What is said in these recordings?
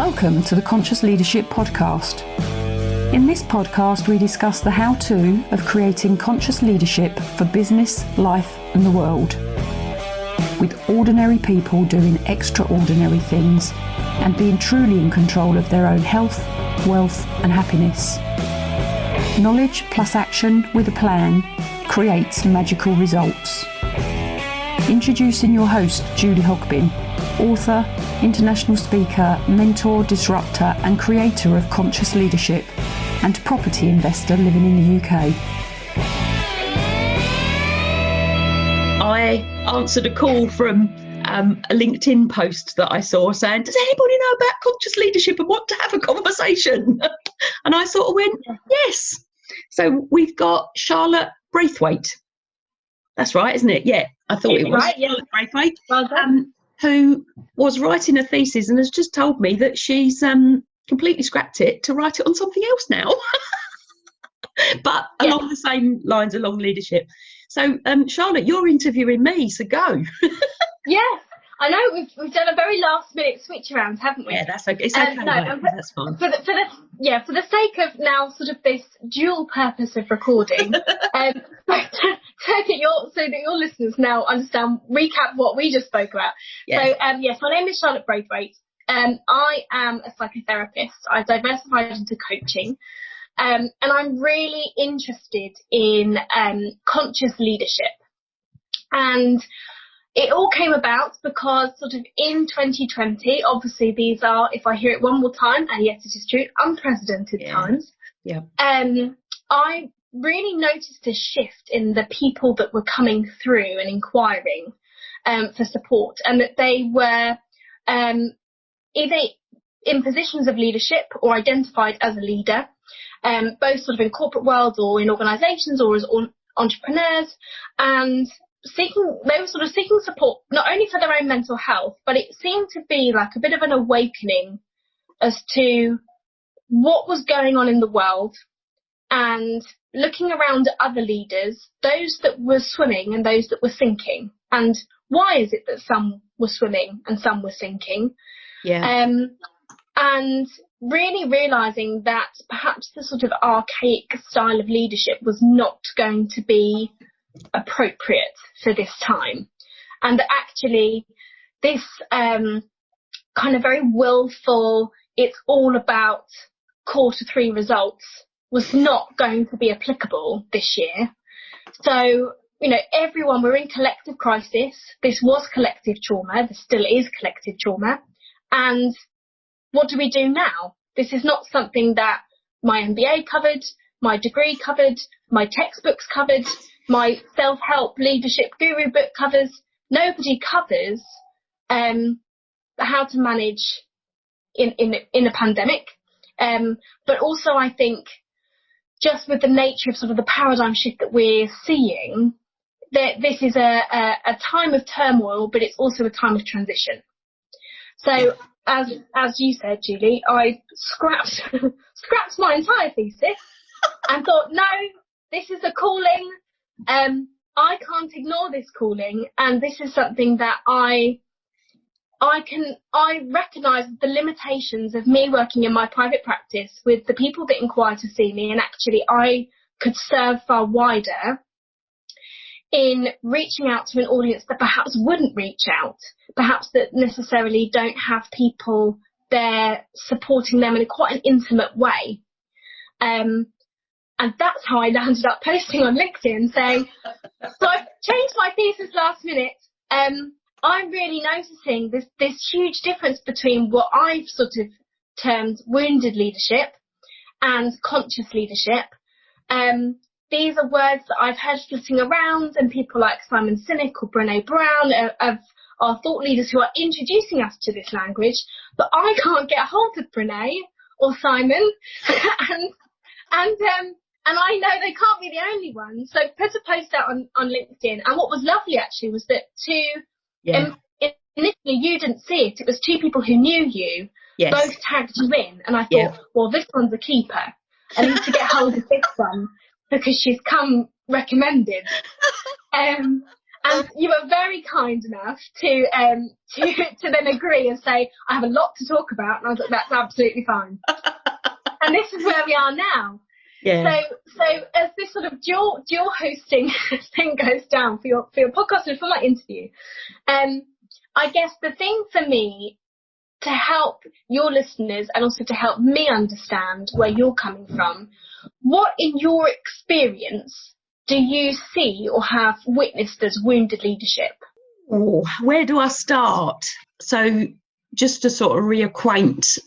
Welcome to the Conscious Leadership Podcast. In this podcast, we discuss the how-to of creating conscious leadership for business, life and the world. With ordinary people doing extraordinary things and being truly in control of their own health, wealth and happiness. Knowledge plus action with a plan creates magical results. Introducing your host, Julie Hogbin, author, international speaker, mentor, disruptor and creator of conscious leadership and property investor living in the UK. I answered a call from a LinkedIn post that I saw saying, does anybody know about conscious leadership and want to have a conversation? And I sort of went, yes. So we've got Charlotte Braithwaite. That's right, isn't it? Yeah, I thought it was. Right, yeah. Charlotte Braithwaite. Well done. Who was writing a thesis and has just told me that she's completely scrapped it to write it on something else now. But along the same lines, along leadership. So, Charlotte, you're interviewing me, so go. Yes, I know we've done a very last minute switch around, haven't we? Yeah, that's okay. It's okay. That's fine. For the sake of now, sort of this dual purpose of recording, so that your listeners now understand, recap what we just spoke about. Yeah. So, yes, my name is Charlotte Braithwaite. I am a psychotherapist. I diversified into coaching. And I'm really interested in conscious leadership. And it all came about because sort of in 2020, obviously these are, if I hear it one more time, and yes, it is true, unprecedented times. Yeah. I really noticed a shift in the people that were coming through and inquiring for support, and that they were either in positions of leadership or identified as a leader, both sort of in corporate worlds or in organisations or as entrepreneurs, and they were sort of seeking support not only for their own mental health, but it seemed to be like a bit of an awakening as to what was going on in the world, and looking around at other leaders, those that were swimming and those that were sinking, and why is it that some were swimming and some were sinking? Yeah. And really realising that perhaps the sort of archaic style of leadership was not going to be appropriate for this time, and that actually this kind of very willful, it's all about Q3 results was not going to be applicable this year. So, everyone, we're in collective crisis. This was collective trauma. This still is collective trauma. And what do we do now? This is not something that my MBA covered, my degree covered, my textbooks covered, my self-help leadership guru book covers. Nobody covers how to manage in a pandemic. But also I think just with the nature of sort of the paradigm shift that we're seeing, that this is a time of turmoil, but it's also a time of transition. So as you said, Julie, I scrapped my entire thesis and thought, no, this is a calling. I can't ignore this calling, and this is something that I recognise the limitations of me working in my private practice with the people that inquire to see me, and actually I could serve far wider in reaching out to an audience that perhaps wouldn't reach out, perhaps that necessarily don't have people there supporting them in quite an intimate way. And that's how I landed up posting on LinkedIn saying, so I've changed my thesis last minute. I'm really noticing this huge difference between what I've sort of termed wounded leadership and conscious leadership. These are words that I've heard flitting around, and people like Simon Sinek or Brené Brown are thought leaders who are introducing us to this language, but I can't get a hold of Brené or Simon, and I know they can't be the only ones. So put a post out on LinkedIn, and what was lovely actually was that initially you didn't see it. It was two people who knew you, both tagged you in, and I thought, well, this one's a keeper. I need to get hold of this one because she's come recommended. And you were very kind enough to then agree and say, I have a lot to talk about. And I was like, that's absolutely fine. And this is where we are now. Yeah. So as this sort of dual hosting thing goes down for your podcast and for my interview, I guess the thing for me to help your listeners and also to help me understand where you're coming from, what in your experience do you see or have witnessed as wounded leadership? Oh, where do I start? So just to sort of reacquaint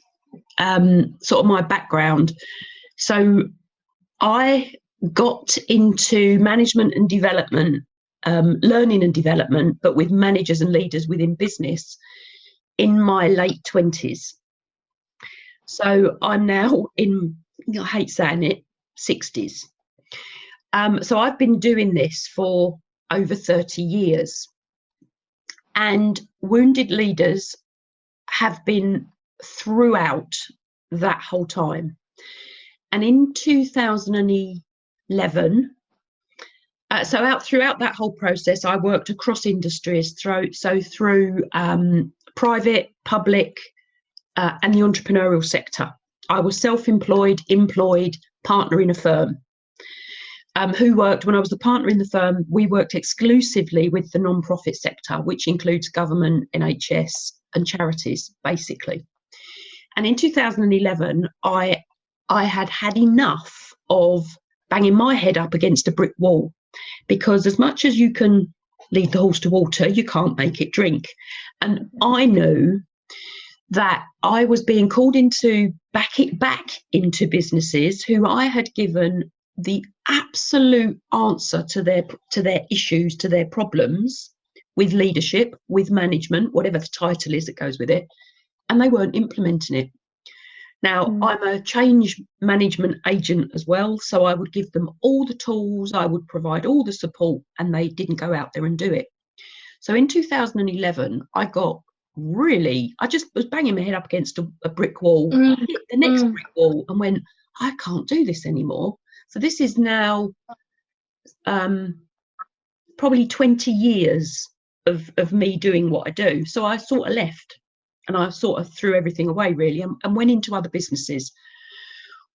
sort of my background. So I got into management and development, learning and development, but with managers and leaders within business in my late 20s. So I'm now in, I hate saying it, 60s. So I've been doing this for over 30 years. And wounded leaders have been throughout that whole time. And in 2011, throughout that whole process, I worked across industries, through private, public, and the entrepreneurial sector. I was self-employed, employed, partner in a firm. When I was the partner in the firm, we worked exclusively with the non-profit sector, which includes government, NHS, and charities, basically. And in 2011, I had enough of banging my head up against a brick wall, because as much as you can lead the horse to water, you can't make it drink. And I knew that I was being called into back into businesses who I had given the absolute answer to their issues, to their problems with leadership, with management, whatever the title is that goes with it, and they weren't implementing it. Now, I'm a change management agent as well, so I would give them all the tools, I would provide all the support, and they didn't go out there and do it. So in 2011, I just was banging my head up against a brick wall, hit the next brick wall, and went, I can't do this anymore. So this is now probably 20 years of me doing what I do. So I sort of left, and I sort of threw everything away, really, and went into other businesses.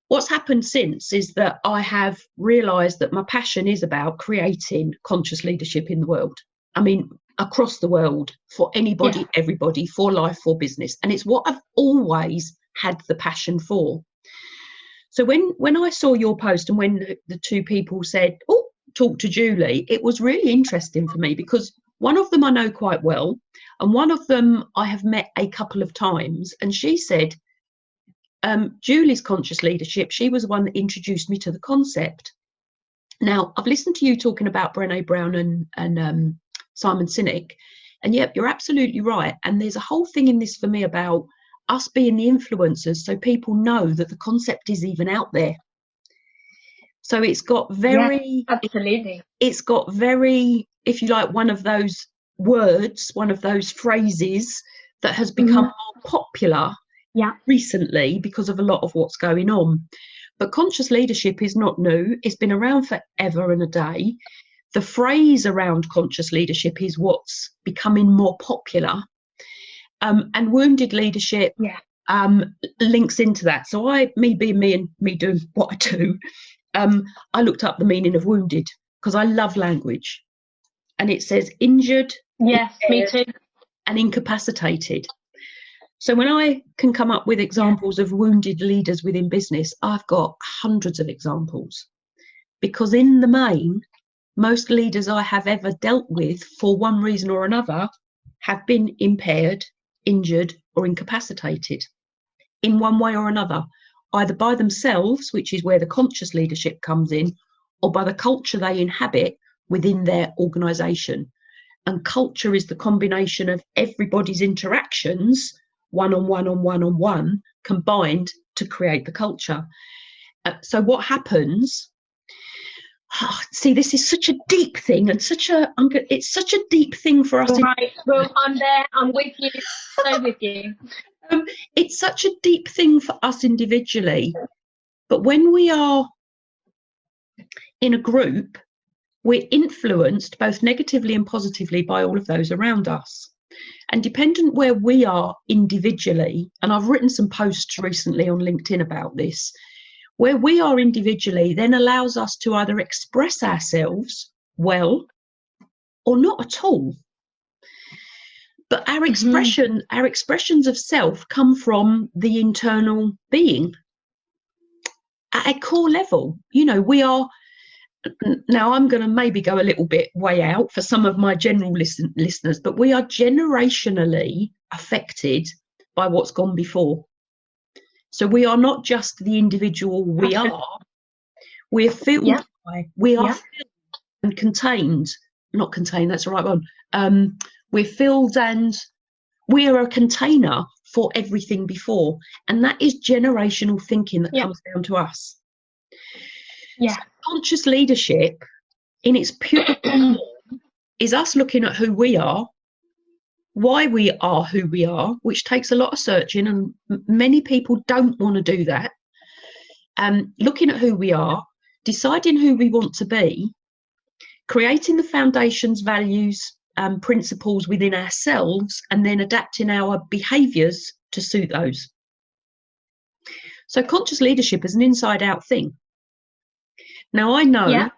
What's happened since is that I have realised that my passion is about creating conscious leadership in the world. I mean, across the world, for anybody, everybody, for life, for business. And it's what I've always had the passion for. So when I saw your post and when the two people said, oh, talk to Julie, it was really interesting for me, because one of them I know quite well, and one of them I have met a couple of times. And she said, Julie's conscious leadership, she was the one that introduced me to the concept. Now, I've listened to you talking about Brené Brown and Simon Sinek, and yep, you're absolutely right. And there's a whole thing in this for me about us being the influencers, so people know that the concept is even out there. So it's got very, absolutely. It's got very, if you like, one of those words, one of those phrases that has become more popular recently because of a lot of what's going on. But conscious leadership is not new. It's been around forever and a day. The phrase around conscious leadership is what's becoming more popular. And wounded leadership links into that. So me being me and me doing what I do, I looked up the meaning of wounded, because I love language. And it says injured, yes, me too, and incapacitated. So when I can come up with examples of wounded leaders within business, I've got hundreds of examples. Because in the main, most leaders I have ever dealt with, for one reason or another, have been impaired, injured, or incapacitated in one way or another, either by themselves, which is where the conscious leadership comes in, or by the culture they inhabit within their organisation. And culture is the combination of everybody's interactions, one-on-one, combined to create the culture. So what happens? See, this is such a deep thing, and it's such a deep thing for us. Right, well, I'm there. I'm with you. So with you. It's such a deep thing for us individually, but when we are in a group, we're influenced both negatively and positively by all of those around us. And dependent where we are individually, and I've written some posts recently on LinkedIn about this, where we are individually then allows us to either express ourselves well or not at all. But our expressions of self come from the internal being. At a core level, you know, we are, now I'm going to maybe go a little bit way out for some of my general listeners, but we are generationally affected by what's gone before. So we are not just the individual we are, we're filled by, we are filled and contained, not contained, that's the right one. We're filled and we are a container for everything before. And that is generational thinking that comes down to us. Yeah. So conscious leadership in its pure form is us looking at who we are, why we are who we are, which takes a lot of searching, and many people don't want to do that. Looking at who we are, deciding who we want to be, creating the foundations, values, principles within ourselves, and then adapting our behaviours to suit those. So conscious leadership is an inside out thing. Now I know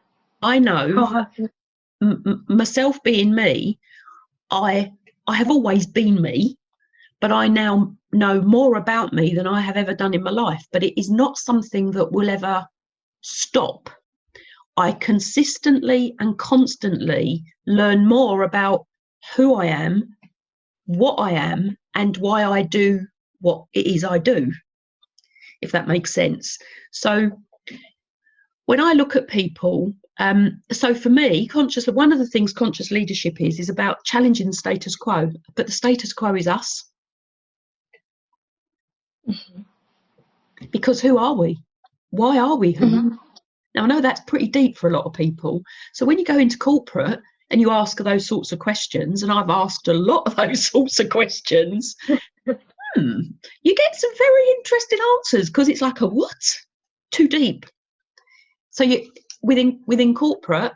myself being me, I have always been me, but I now know more about me than I have ever done in my life. But it is not something that will ever stop. I consistently and constantly learn more about who I am, what I am, and why I do what it is I do, if that makes sense. So when I look at people, so for me, one of the things conscious leadership is about challenging the status quo, but the status quo is us. Mm-hmm. Because who are we? Why are we who? Mm-hmm. Now, I know that's pretty deep for a lot of people. So when you go into corporate and you ask those sorts of questions, and I've asked a lot of those sorts of questions, you get some very interesting answers, because it's like a what? Too deep. So you within corporate,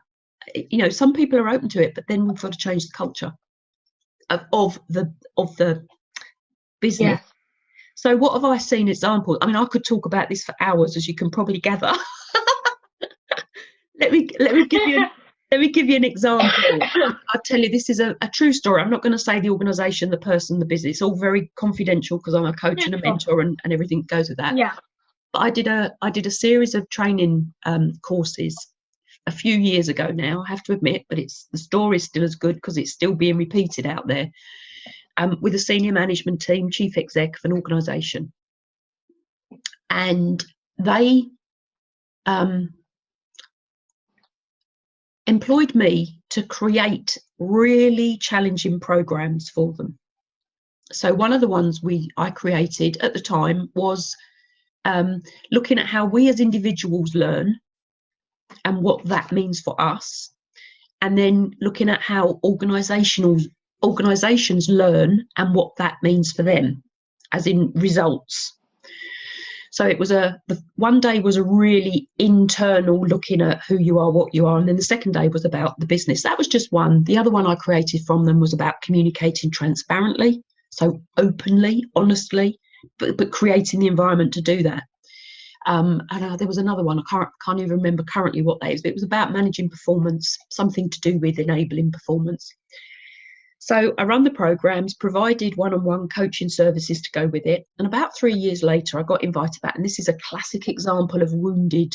you know, some people are open to it, but then we've got to change the culture of the business. Yeah. So what have I seen examples? I mean, I could talk about this for hours, as you can probably gather. Let me give you an example. I'll tell you, this is a true story. I'm not going to say the organisation, the person, the business. It's all very confidential, because I'm a coach and a mentor, and everything goes with that. Yeah. But I did a series of training courses a few years ago now, I have to admit, but the story's still as good because it's still being repeated out there, with a senior management team, chief exec of an organisation. And they employed me to create really challenging programs for them. So one of the ones I created at the time was looking at how we as individuals learn and what that means for us, and then looking at how organisations learn and what that means for them, as in results. So it was one day was a really internal, looking at who you are, what you are, and then the second day was about the business. That was just one. The other one I created from them was about communicating transparently, so openly, honestly, but creating the environment to do that. And there was another one, I can't even remember currently what that is, but it was about managing performance, something to do with enabling performance. So I run the programs, provided one-on-one coaching services to go with it. And about 3 years later, I got invited back. And this is a classic example of wounded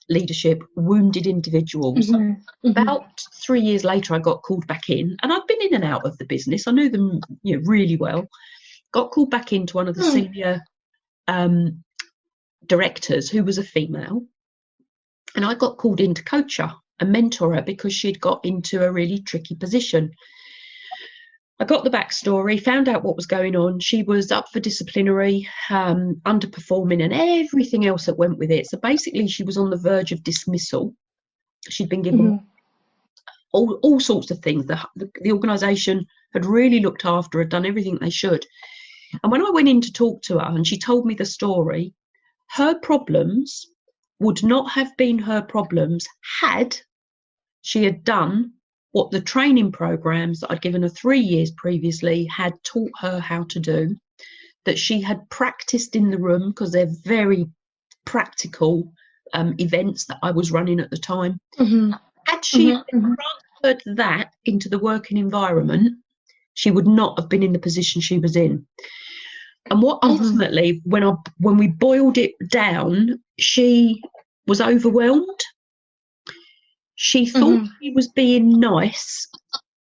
leadership, wounded individuals. Mm-hmm. About 3 years later, I got called back in. And I've been in and out of the business. I knew them, really well. Got called back into one of the senior directors, who was a female. And I got called in to coach her and mentor her, because she'd got into a really tricky position. I got the backstory, found out what was going on. She was up for disciplinary, underperforming, and everything else that went with it. So basically, she was on the verge of dismissal. She'd been given all sorts of things. The organisation had really looked after her, done everything they should. And when I went in to talk to her, and she told me the story, her problems would not have been her problems had she had done what the training programs that I'd given her 3 years previously had taught her how to do, that she had practiced in the room, because they're very practical events that I was running at the time. Had she transferred that into the working environment, she would not have been in the position she was in. And what ultimately, when we boiled it down, she was overwhelmed. She thought she was being nice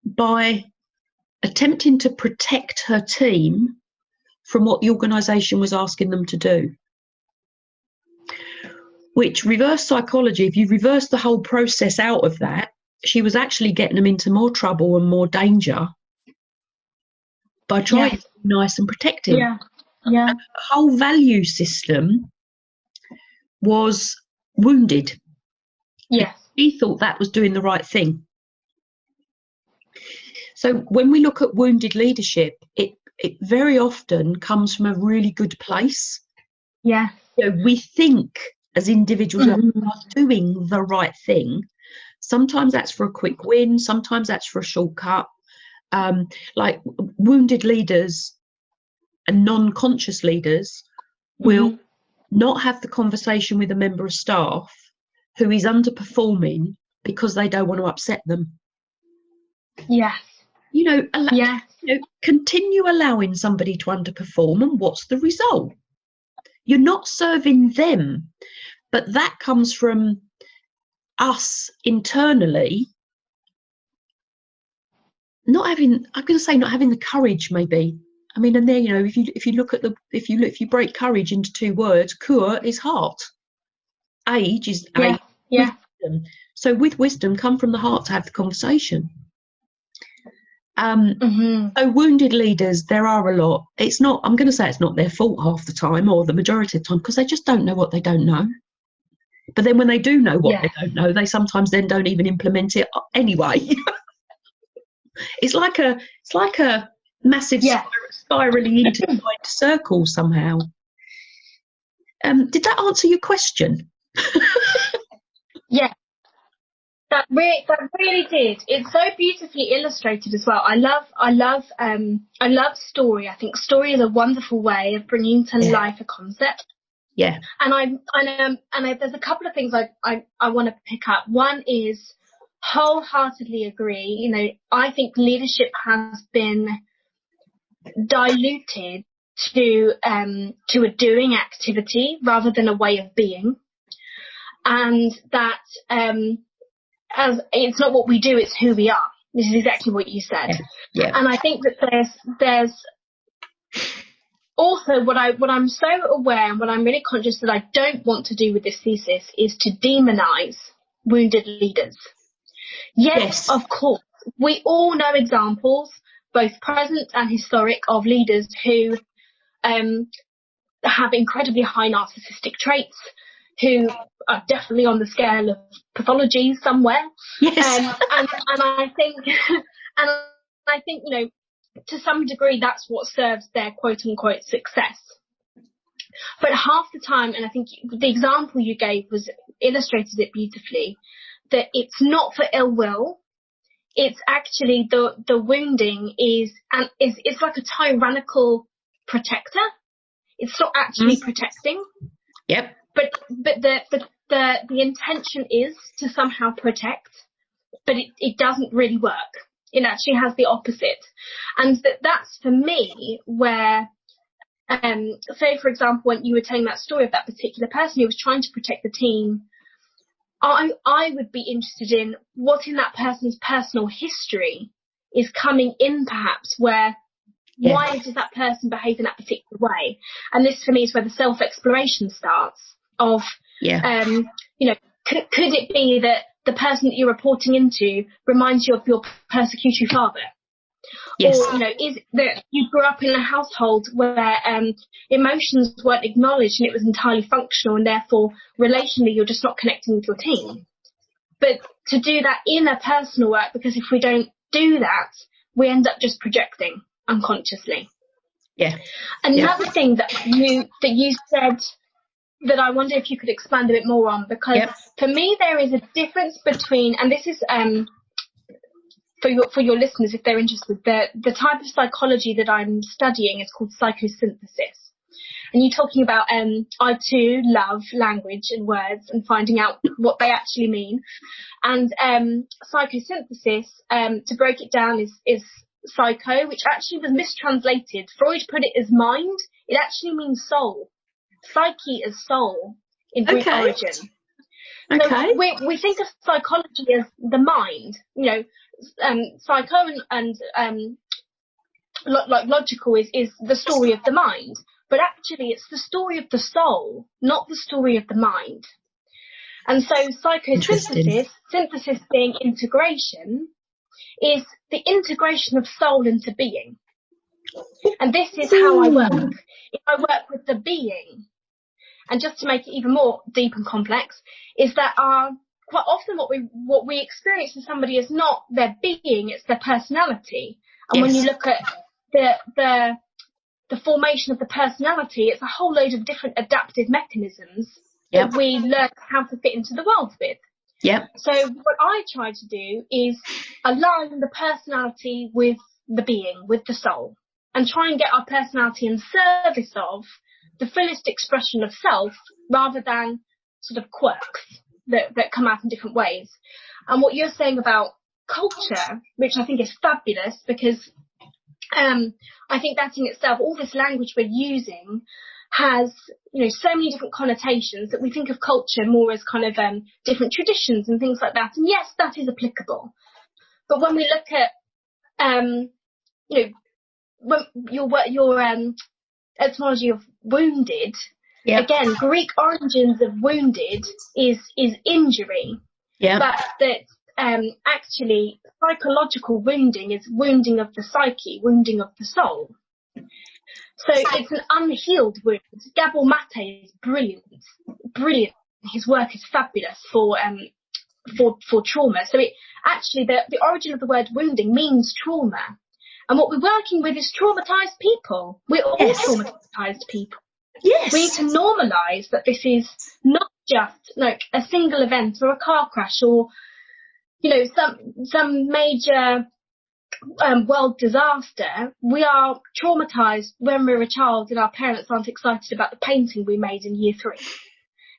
by attempting to protect her team from what the organisation was asking them to do. Which, reverse psychology, if you reverse the whole process out of that, she was actually getting them into more trouble and more danger by trying to be nice and protecting. The whole value system was wounded. Yes. She thought that was doing the right thing. So when we look at wounded leadership, it very often comes from a really good place. Yeah. You know, we think as individuals are doing the right thing. Sometimes that's for a quick win. Sometimes that's for a shortcut. Like wounded leaders and non-conscious leaders will not have the conversation with a member of staff who is underperforming because they don't want to upset them. Yes. You know, continue allowing somebody to underperform, and what's the result? You're not serving them, but that comes from us internally not having the courage, maybe. I mean, and there, you know, if you look at if you break courage into two words, cour is heart. Age is age. Wisdom. So with wisdom, come from the heart to have the conversation. So wounded leaders, there are a lot. I'm going to say it's not their fault half the time, or the majority of the time, because they just don't know what they don't know. But then when they do know what they don't know, they sometimes then don't even implement it anyway. It's like a massive spiraling intertwined circle somehow. Did that answer your question? Yeah. That really did. It's so beautifully illustrated as well. I love story. I think story is a wonderful way of bringing to life a concept. Yeah. And there's a couple of things I want to pick up. One is wholeheartedly agree. You know, I think leadership has been diluted to a doing activity rather than a way of being, and that as it's not what we do, it's who we are. This is exactly what you said. Yeah. And I think that there's also what I'm so aware and what I'm really conscious that I don't want to do with this thesis is to demonize wounded leaders. Yes, of course. We all know examples, both present and historic, of leaders who have incredibly high narcissistic traits, who are definitely on the scale of pathology somewhere. Yes. And I think, you know, to some degree, that's what serves their quote unquote success. But half the time, and I think the example you gave illustrated it beautifully, that it's not for ill will. It's actually the wounding is like a tyrannical protector. It's not actually protecting. Yep. But the intention is to somehow protect, but it doesn't really work. It actually has the opposite. And that's for me where, say for example, when you were telling that story of that particular person who was trying to protect the team, I would be interested in what in that person's personal history is coming in, perhaps, where why does that person behave in that particular way? And this for me is where the self-exploration starts of, you know, could it be that the person that you're reporting into reminds you of your persecutory father? Yes. Or, you know, is that you grew up in a household where emotions weren't acknowledged and it was entirely functional, and therefore relationally you're just not connecting with your team. But to do that inner personal work, because if we don't do that, we end up just projecting unconsciously. Yeah. Another thing that you said that I wonder if you could expand a bit more on, because for me there is a difference between, and this is for your listeners if they're interested, the type of psychology that I'm studying is called psychosynthesis. And you're talking about I too love language and words and finding out what they actually mean. And psychosynthesis, to break it down, is psycho, which actually was mistranslated. Freud put it as mind. It actually means soul. Psyche is soul in Greek origin. So we think of psychology as the mind, you know, psycho and like logical is the story of the mind, but actually it's the story of the soul, not the story of the mind. And so psychosynthesis, synthesis being integration, is the integration of soul into being. And this is how I work. If I work with the being, and just to make it even more deep and complex, is that quite often what we experience in somebody is not their being, it's their personality. And when you look at the formation of the personality, it's a whole load of different adaptive mechanisms that we learn how to fit into the world with. So what I try to do is align the personality with the being, with the soul, and try and get our personality in service of the fullest expression of self, rather than sort of quirks that come out in different ways. And what you're saying about culture, which I think is fabulous, because I think that in itself, all this language we're using has, you know, so many different connotations that we think of culture more as kind of different traditions and things like that. And yes, that is applicable. But when we look at, you know, when your etymology of wounded, again, Greek origins of wounded is injury, but that actually psychological wounding is wounding of the psyche, wounding of the soul. So it's an unhealed wound. Gabor Mate is brilliant. His work is fabulous for trauma. So it actually, the origin of the word wounding means trauma. And what we're working with is traumatized people. We're all traumatized people. We need to normalise that this is not just like a single event or a car crash or, you know, some major world disaster. We are traumatised when we're a child and our parents aren't excited about the painting we made in year 3.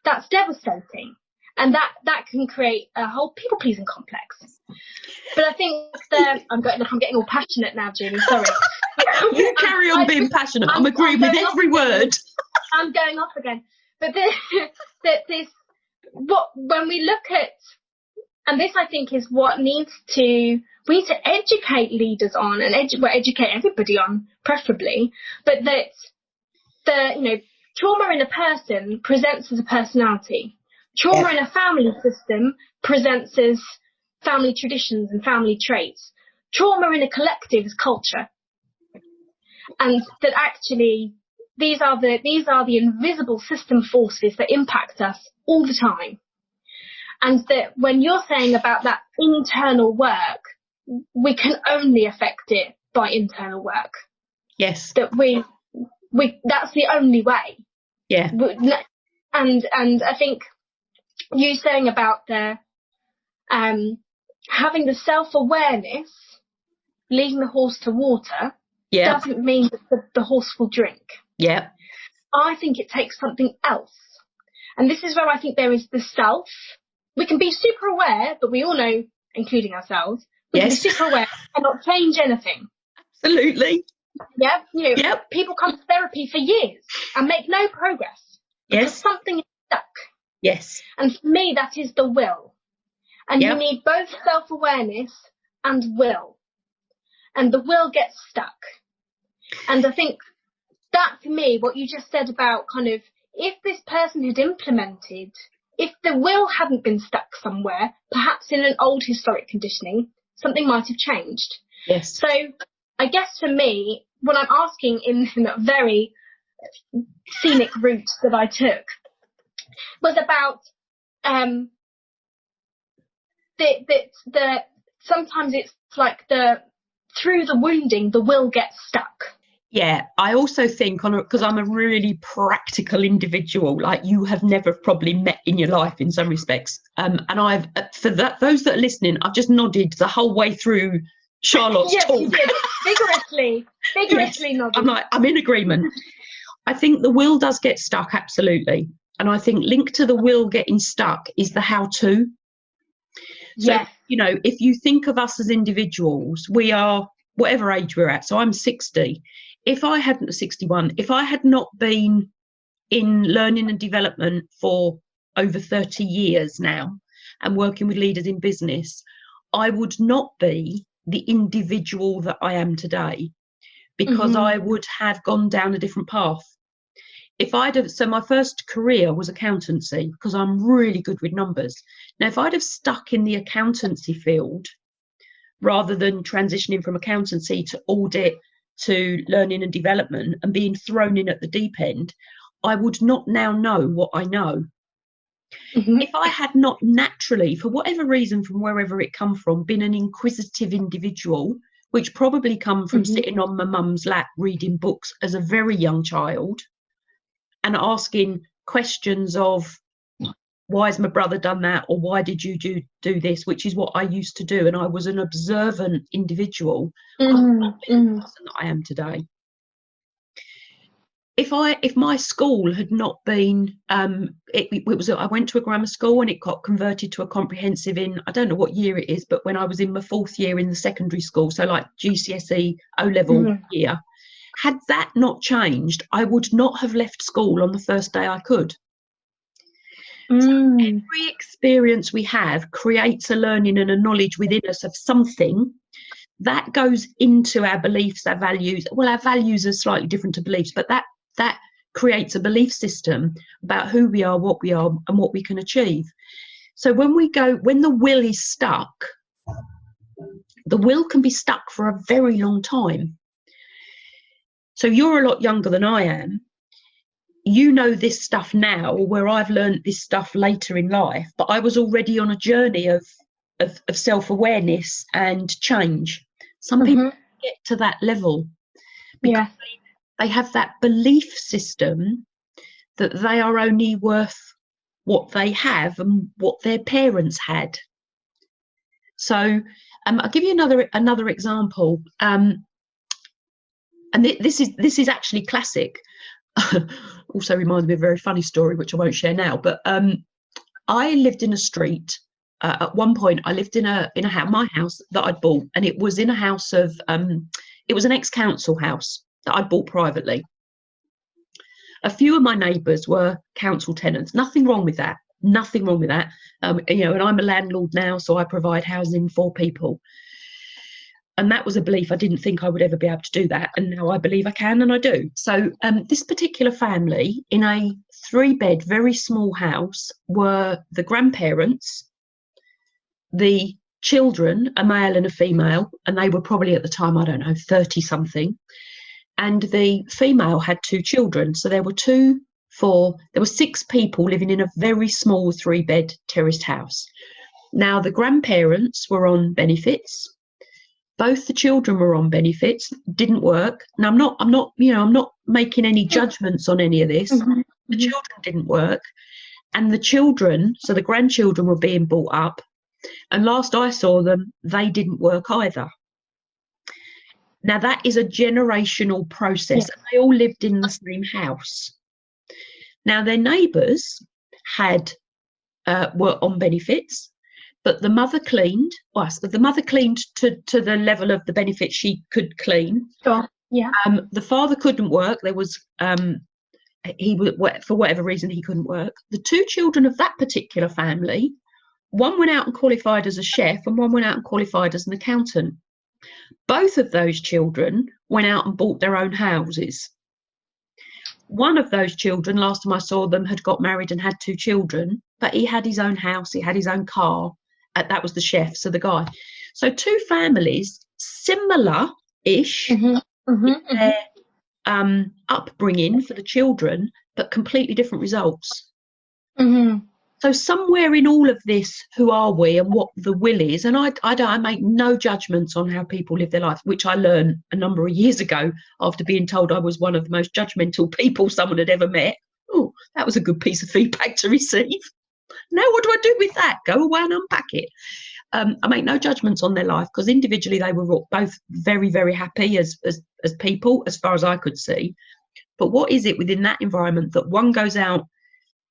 That's devastating. And that can create a whole people-pleasing complex. But I think I'm getting all passionate now, Julie, sorry. You carry on being passionate. I'm agreeing with every word. I'm going off again. But when we look at, and this I think is what we need to educate leaders on and educate everybody on, preferably, but that trauma in a person presents as a personality. Trauma in a family system presents as family traditions and family traits. Trauma in a collective is culture. And that actually these are the invisible system forces that impact us all the time. And that when you're saying about that internal work, we can only affect it by internal work. Yes. That we that's the only way. Yeah. And I think you saying about the having the self-awareness, leading the horse to water, doesn't mean that the horse will drink. Yeah. I think it takes something else. And this is where I think there is the self. We can be super aware, but we all know, including ourselves, we can be super aware and not change anything. Absolutely. Yeah. People come to therapy for years and make no progress because something is stuck. Yes. And for me, that is the will. And you need both self-awareness and will. And the will gets stuck. And I think that, for me, what you just said about kind of, if this person had implemented, if the will hadn't been stuck somewhere, perhaps in an old historic conditioning, something might have changed. Yes. So I guess for me, what I'm asking in that very scenic route that I took was about sometimes it's like through the wounding, the will gets stuck. Yeah, I also think because I'm a really practical individual, like you have never probably met in your life in some respects. And I've for that those that are listening, I've just nodded the whole way through Charlotte's Yes, talk. you did. Vigorously Yes, nodding. I'm in agreement. I think the will does get stuck, absolutely. And I think linked to the will getting stuck is the how-to. So, Yes. you know, if you think of us as individuals, we are whatever age we're at. So I'm 60. If I hadn't 61, if I had not been in learning and development for over 30 years now and working with leaders in business, I would not be the individual that I am today, because I would have gone down a different path. If I'd have, so my first career was accountancy because I'm really good with numbers. Now, if I'd have stuck in the accountancy field rather than transitioning from accountancy to audit to learning and development and being thrown in at the deep end, I would not now know what I know. If I had not naturally, for whatever reason, from wherever it come from, been an inquisitive individual, which probably come from sitting on my mum's lap reading books as a very young child and asking questions of, why has my brother done that, or why did you do this, which is what I used to do, and I was an observant individual, I would not be the person that I am today. If my school had not been, it was, I went to a grammar school and it got converted to a comprehensive in, I don't know what year it is, but when I was in my 4th year in the secondary school, so like GCSE O-level year, had that not changed, I would not have left school on the first day I could. So every experience we have creates a learning and a knowledge within us of something that goes into our beliefs, our values. Well, our values are slightly different to beliefs, but that creates a belief system about who we are, and what we can achieve. So when the will is stuck, the will can be stuck for a very long time. So you're a lot younger than I am. You know this stuff now, where I've learned this stuff later in life, but I was already on a journey of self-awareness and change. Some people get to that level because they have that belief system that they are only worth what they have and what their parents had. So I'll give you another example, and this is actually classic. Also reminds me of a very funny story, which I won't share now. But I lived in a street. At one point, I lived in my house that I'd bought, and it was in a house of it was an ex-council house that I'd bought privately. A few of my neighbours were council tenants. Nothing wrong with that. Nothing wrong with that. You know, and I'm a landlord now, so I provide housing for people. And that was a belief. I didn't think I would ever be able to do that. And now I believe I can, and I do. So this particular family in a 3-bed, very small house were the grandparents, the children, a male and a female, and they were probably at the time, I don't know, 30 something. And the female had 2 children. So there were 6 people living in a very small 3-bed terraced house. Now the grandparents were on benefits. Both the children were on benefits, didn't work. Now I'm not making any judgments on any of this. The children didn't work, and the children, so the grandchildren, were being brought up. And last I saw them, they didn't work either. Now that is a generational process. And they all lived in the same house. Now their neighbours were on benefits. But the mother cleaned. Well, the mother cleaned to the level of the benefit she could clean. Sure. Yeah. The father couldn't work. There was for whatever reason he couldn't work. The 2 children of that particular family, one went out and qualified as a chef, and one went out and qualified as an accountant. Both of those children went out and bought their own houses. One of those children, last time I saw them, had got married and had 2 children, but he had his own house, he had his own car. That was the chef, so the guy. So 2 families, similar-ish in their upbringing for the children, but completely different results. So somewhere in all of this, who are we and what the will is, and I make no judgments on how people live their life, which I learned a number of years ago after being told I was one of the most judgmental people someone had ever met. Oh, that was a good piece of feedback to receive. Now what do I do with that? Go away and unpack it. I make no judgments on their life, because individually they were both very, very happy as people, as far as I could see. But what is it within that environment that one goes out,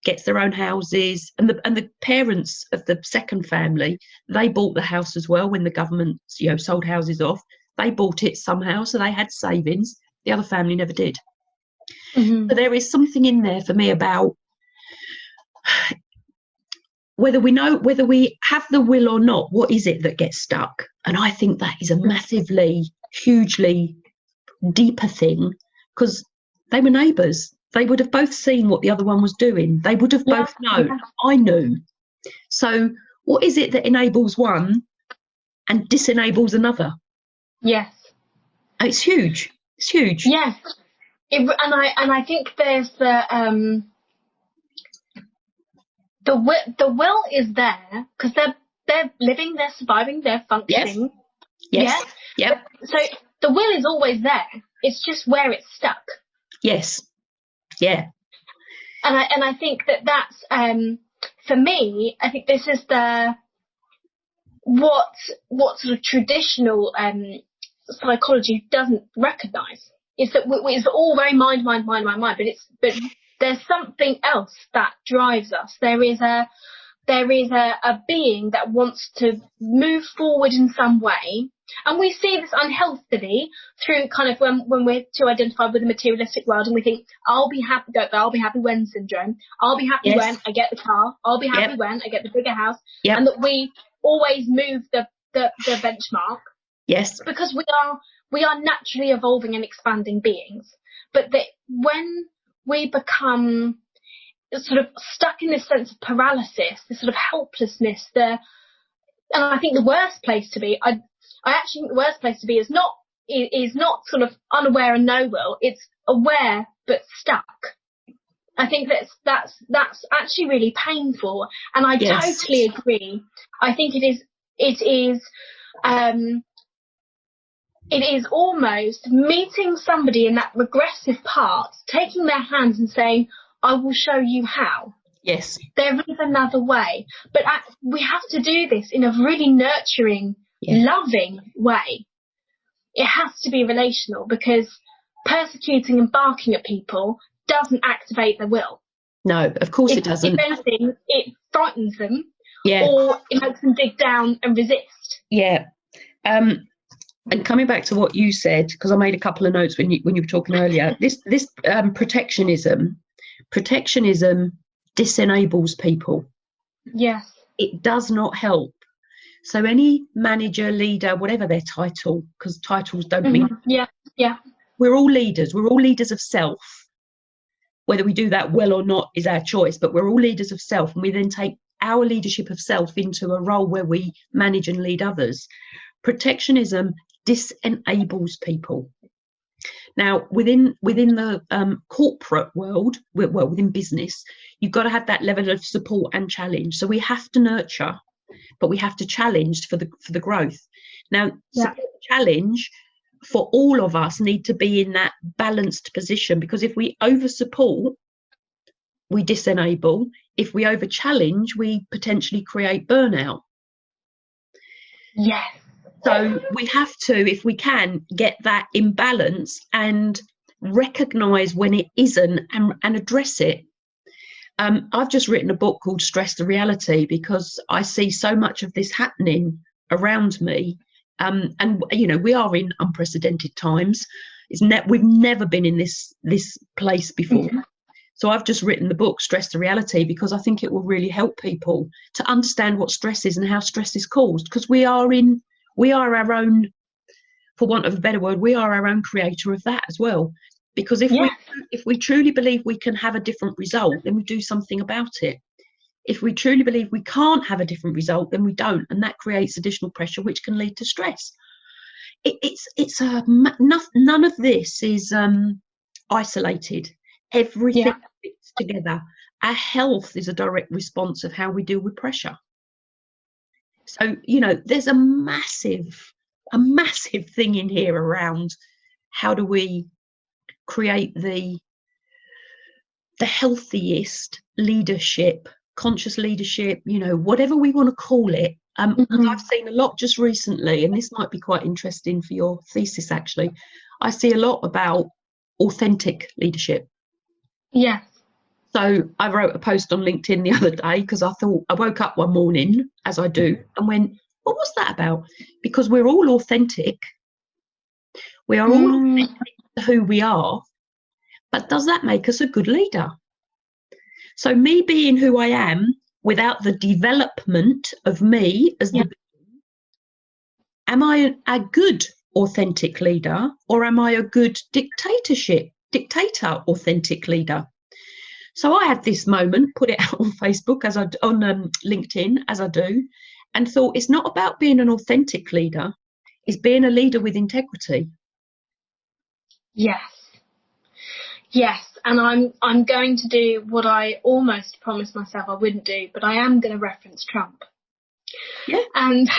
gets their own houses, and the parents of the second family, they bought the house as well when the government, sold houses off. They bought it somehow, so they had savings. The other family never did. Mm-hmm. So there is something in there for me about whether we have the will or not, what is it that gets stuck? And I think that is a massively, hugely deeper thing, because they were neighbours. They would have both seen what the other one was doing. They would have both known. Yeah. I knew. So what is it that enables one and disenables another? Yes. It's huge. It's huge. Yes. And I think there's the will is there because they're living, they're surviving, they're functioning. Yes. Yeah? Yep. So the will is always there. It's just where it's stuck. Yes. Yeah. And I think that's for me. I think this is what sort of traditional psychology doesn't recognise, is that it's all very mind, but there's something else that drives us. There is a being that wants to move forward in some way. And we see this unhealthily through kind of when we're too identified with the materialistic world, and we think, I'll be happy when syndrome. I'll be happy when I get the car. I'll be happy when I get the bigger house. Yep. And that we always move the benchmark. Yes. Because we are naturally evolving and expanding beings. But that when we become sort of stuck in this sense of paralysis, this sort of helplessness, and I think the worst place to be, I actually think the worst place to be is not sort of unaware and no will. It's aware but stuck. I think that's actually really painful, and I totally agree. I think it is almost meeting somebody in that regressive part, taking their hands and saying, I will show you how. Yes. There is another way. But we have to do this in a really nurturing, loving way. It has to be relational, because persecuting and barking at people doesn't activate their will. No, of course it doesn't. If anything, it frightens them, Yeah. or it makes them dig down and resist. Yeah. And coming back to what you said, because I made a couple of notes when you were talking earlier, this protectionism disenables people. Yes. It does not help. So any manager, leader, whatever their title, because titles don't mean. Yeah. We're all leaders. We're all leaders of self. Whether we do that well or not is our choice, but we're all leaders of self, and we then take our leadership of self into a role where we manage and lead others. Protectionism disenables people. Now, within the corporate world, within business, you've got to have that level of support and challenge. So we have to nurture, but we have to challenge for the growth. Now, support and challenge for all of us need to be in that balanced position, because if we over support, we disenable. If we over challenge, we potentially create burnout. Yes. So we have to, if we can, get that imbalance and recognise when it isn't and address it. I've just written a book called Stress the Reality, because I see so much of this happening around me. And, we are in unprecedented times. We've never been in this place before. Mm-hmm. So I've just written the book, Stress the Reality, because I think it will really help people to understand what stress is and how stress is caused, because we are our own, for want of a better word, we are our own creator of that as well. Because if we truly believe we can have a different result, then we do something about it. If we truly believe we can't have a different result, then we don't, and that creates additional pressure, which can lead to stress. None of this is isolated. Everything fits together. Our health is a direct response of how we deal with pressure. So, there's a massive thing in here around how do we create the healthiest leadership, conscious leadership, whatever we want to call it. Because I've seen a lot just recently, and this might be quite interesting for your thesis actually. I see a lot about authentic leadership. Yes. So I wrote a post on LinkedIn the other day because I thought, I woke up one morning, as I do, and went, what was that about? Because we're all authentic. We are all authentic to who we are. But does that make us a good leader? So me being who I am without the development of me as the am I a good authentic leader, or am I a good dictator authentic leader? So I had this moment, put it out on Facebook on LinkedIn as I do, and thought it's not about being an authentic leader, it's being a leader with integrity. Yes, and I'm going to do what I almost promised myself I wouldn't do, but I am going to reference Trump. Yeah. And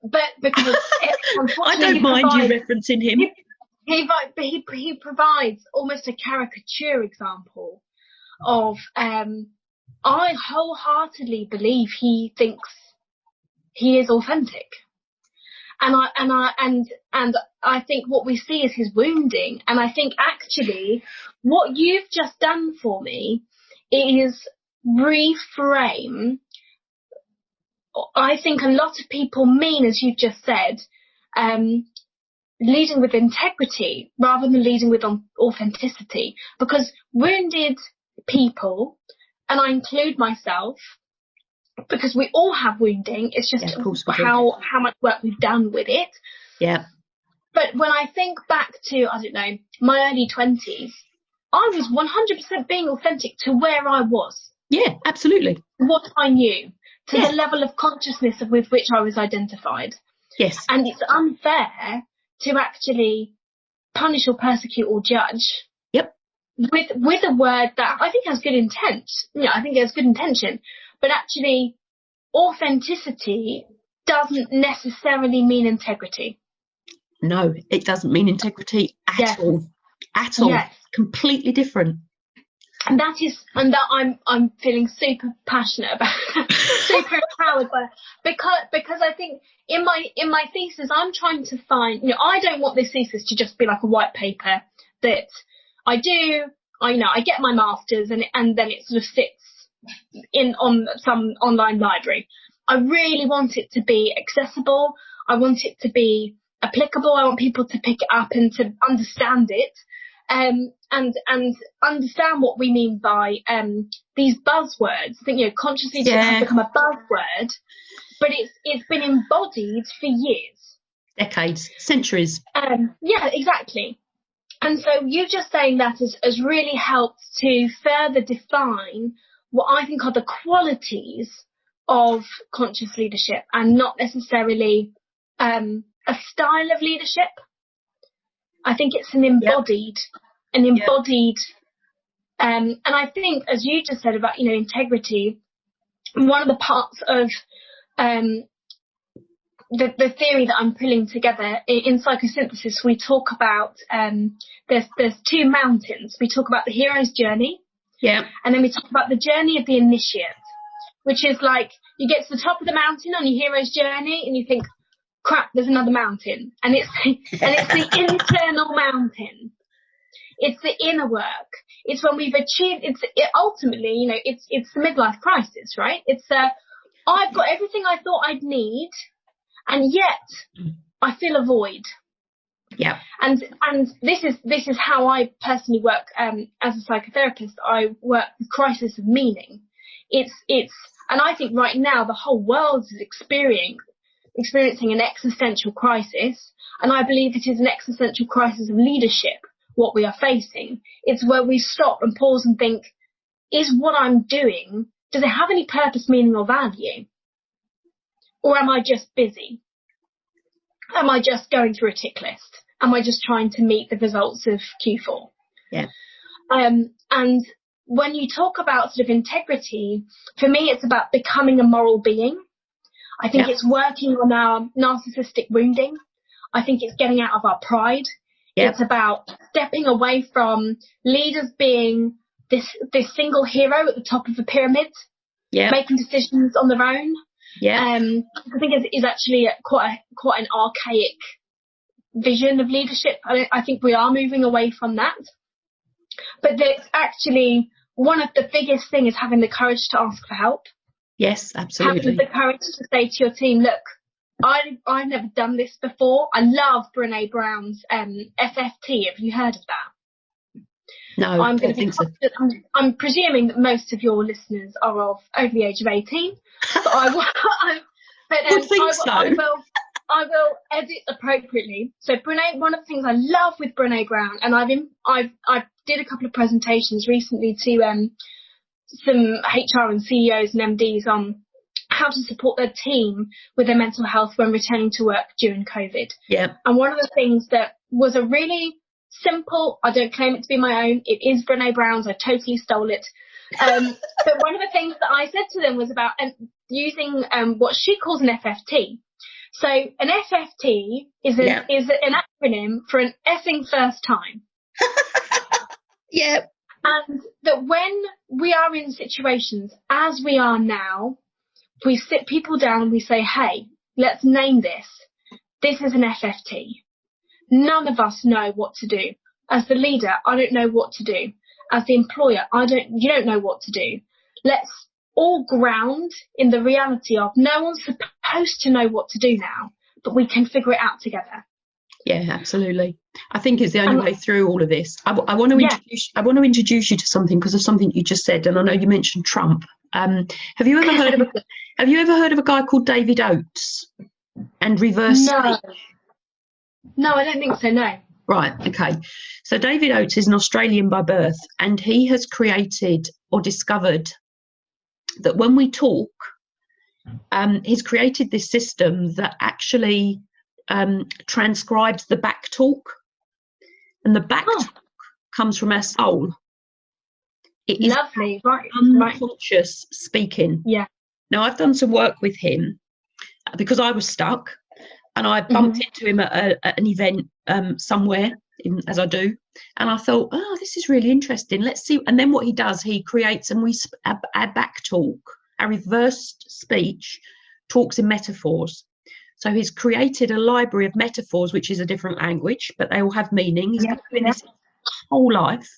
but because I don't mind you referencing him. He provides almost a caricature example of I wholeheartedly believe he thinks he is authentic. And I think what we see is his wounding. And I think actually what you've just done for me is reframe. I think a lot of people mean, as you've just said, leading with integrity rather than leading with authenticity, because wounded people, and I include myself, because we all have wounding, it's just how much work we've done with it. Yeah. But when I think back to, I don't know, my early 20s, I was 100% being authentic to where I was. Yeah, absolutely. What I knew, to the level of consciousness with which I was identified. Yes. And it's unfair to actually punish or persecute or judge. Yep. With a word that I think has good intent. I think it has good intention. But actually, authenticity doesn't necessarily mean integrity. No, it doesn't mean integrity at all. At all. Yes. Completely different. And I'm feeling super passionate about, super empowered by, because I think in my thesis I'm trying to find, I don't want this thesis to just be like a white paper that I get my master's and then it sort of sits on some online library. I really want it to be accessible. I want it to be applicable. I want people to pick it up and to understand it. And understand what we mean by these buzzwords. I think conscious leadership has become a buzzword, but it's been embodied for years, decades, centuries. Yeah, exactly. And so you just saying that has really helped to further define what I think are the qualities of conscious leadership, and not necessarily a style of leadership. I think it's an embodied, and I think, as you just said about, integrity, one of the parts of the theory that I'm pulling together in psychosynthesis, we talk about, there's two mountains. We talk about the hero's journey. Yeah. And then we talk about the journey of the initiate, which is like, you get to the top of the mountain on your hero's journey and you think, crap, there's another mountain, and it's the internal mountain. It's the inner work. It's when we've achieved. Ultimately, it's the midlife crisis, right? It's I've got everything I thought I'd need, and yet I feel a void. Yeah. And this is how I personally work as a psychotherapist. I work with crisis of meaning. It's and I think right now the whole world is experiencing an existential crisis, and I believe it is an existential crisis of leadership, what we are facing. It's where we stop and pause and think, is what I'm doing, does it have any purpose, meaning or value? Or am I just busy? Am I just going through a tick list? Am I just trying to meet the results of Q4? Yeah. And when you talk about sort of integrity, for me, it's about becoming a moral being. I think it's working on our narcissistic wounding. I think it's getting out of our pride. It's about stepping away from leaders being this single hero at the top of the pyramid, making decisions on their own. I think is actually quite an archaic vision of leadership. I think we are moving away from that. But it's actually one of the biggest things is having the courage to ask for help. Yes, absolutely. Having the courage to say to your team, look, I've never done this before. I love Brené Brown's FFT. Have you heard of that? No, I don't think so. I'm presuming that most of your listeners are over the age of 18. But I will edit appropriately. So Brené, one of the things I love with Brené Brown, and I did a couple of presentations recently to some HR and CEOs and MDs on how to support their team with their mental health when returning to work during COVID. Yeah. And one of the things that was a really simple, I don't claim it to be my own, it is Brené Brown's, I totally stole it. But one of the things that I said to them was about using what she calls an FFT. So an FFT is an acronym for an effing first time. Yeah. And that when we are in situations as we are now, we sit people down and we say, hey, let's name this. This is an FFT. None of us know what to do. As the leader, I don't know what to do. As the employer, you don't know what to do. Let's all ground in the reality of no one's supposed to know what to do now, but we can figure it out together. Yeah, absolutely. I think it's the only way through all of this. I want to introduce you to something because of something you just said, and I know you mentioned Trump. Have you ever heard of a guy called David Oates and reverse speech? No, I don't think so. No. Right. Okay. So David Oates is an Australian by birth, and he has created or discovered that when we talk, he's created this system that actually transcribes the back talk, and the back talk comes from our soul. It is lovely, right? Unconscious speaking. Yeah. Now I've done some work with him because I was stuck, and I bumped into him at an event somewhere, as I do, and I thought, oh, this is really interesting. Let's see. And then what he does, he creates, and our back talk, our reversed speech, talks in metaphors. So he's created a library of metaphors, which is a different language, but they all have meaning. He's been doing this his whole life.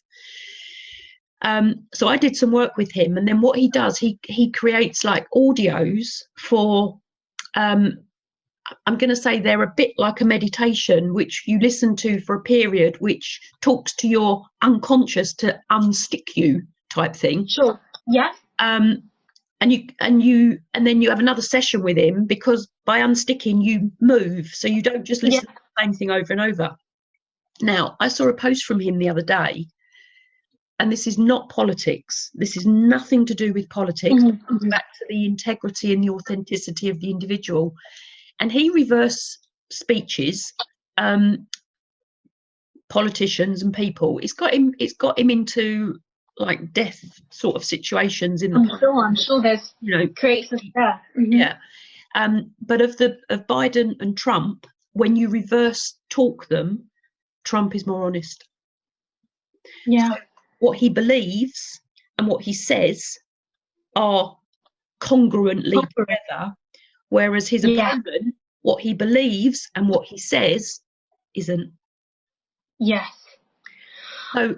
So I did some work with him, and then what he does, he creates like audios for, I'm going to say they're a bit like a meditation, which you listen to for a period, which talks to your unconscious to unstick you type thing. Sure. Yeah. And then you have another session with him, because by unsticking you move, so you don't just listen to the same thing over and over. Now, I saw a post from him the other day, and this is not politics. This is nothing to do with politics. It comes back to the integrity and the authenticity of the individual. And he reverse speeches politicians and people. It's got him into like death sort of situations in the I'm sure there's creates a but of Biden and Trump, when you reverse talk them, Trump is more honest. So what he believes and what he says are congruently together, whereas his opponent, what he believes and what he says isn't. So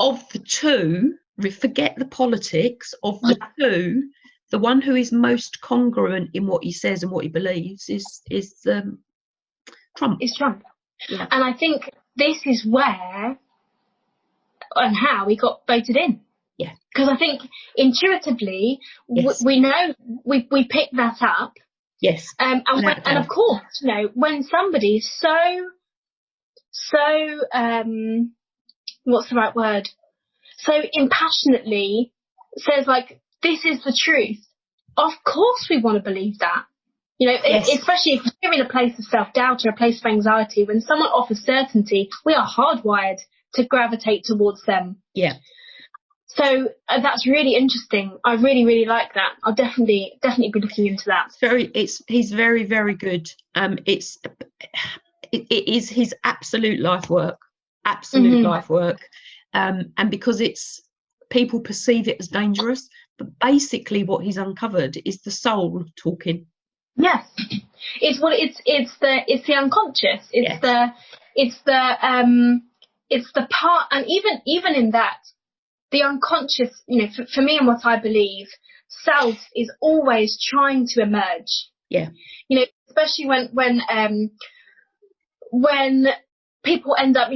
of the two, forget the politics, of the two, the one who is most congruent in what he says and what he believes is Trump. Is Trump. Yeah. And I think this is where and how he got voted in. Yeah. Because I think intuitively we know we pick that up. Yes. And of course, when somebody's so what's the right word? So impassionately says, like, this is the truth. Of course we want to believe that. Especially if you're in a place of self-doubt or a place of anxiety, when someone offers certainty, we are hardwired to gravitate towards them. Yeah. So that's really interesting. I really, really like that. I'll definitely be looking into that. He's very, very good. It is his absolute life work, life work. And because people perceive it as dangerous, but basically what he's uncovered is the soul talking. Yes, it's the unconscious. It's the part, and even in that, the unconscious, for me and what I believe, self is always trying to emerge. Yeah. Especially when people end up,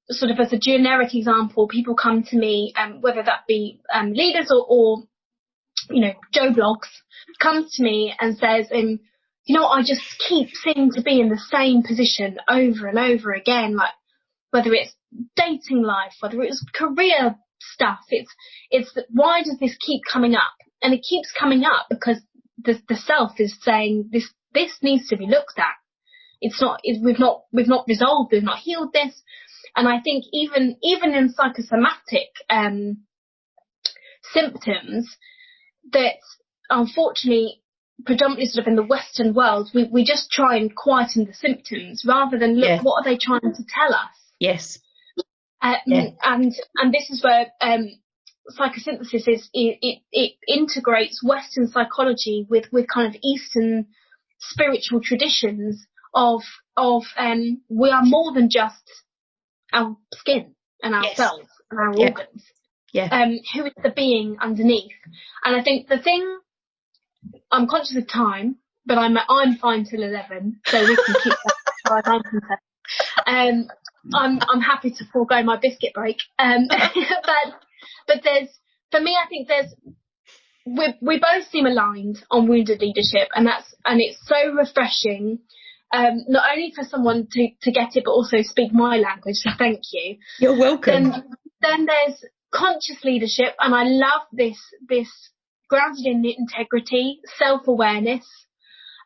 sort of as a generic example, people come to me, whether that be leaders or Joe Blogs, comes to me and says, I just keep seeming to be in the same position over and over again, like whether it's dating life, whether it's career stuff, it's why does this keep coming up? And it keeps coming up because the self is saying this needs to be looked at. We've not resolved, we've not healed this. And I think even in psychosomatic symptoms, that unfortunately predominantly sort of in the Western world, we just try and quieten the symptoms rather than look, what are they trying to tell us? Yes. And this is where psychosynthesis it integrates Western psychology with kind of Eastern spiritual traditions of we are more than just our skin and our cells and our organs. Yeah. Who is the being underneath? And I think the thing, I'm conscious of time, but I'm fine till 11, so we can keep that as far as I'm concerned. I'm happy to forego my biscuit break. But there's, for me, I think we both seem aligned on wounded leadership, and it's so refreshing. Not only for someone to get it, but also speak my language. So thank you. You're welcome. Then there's conscious leadership, and I love this grounded in integrity, self-awareness,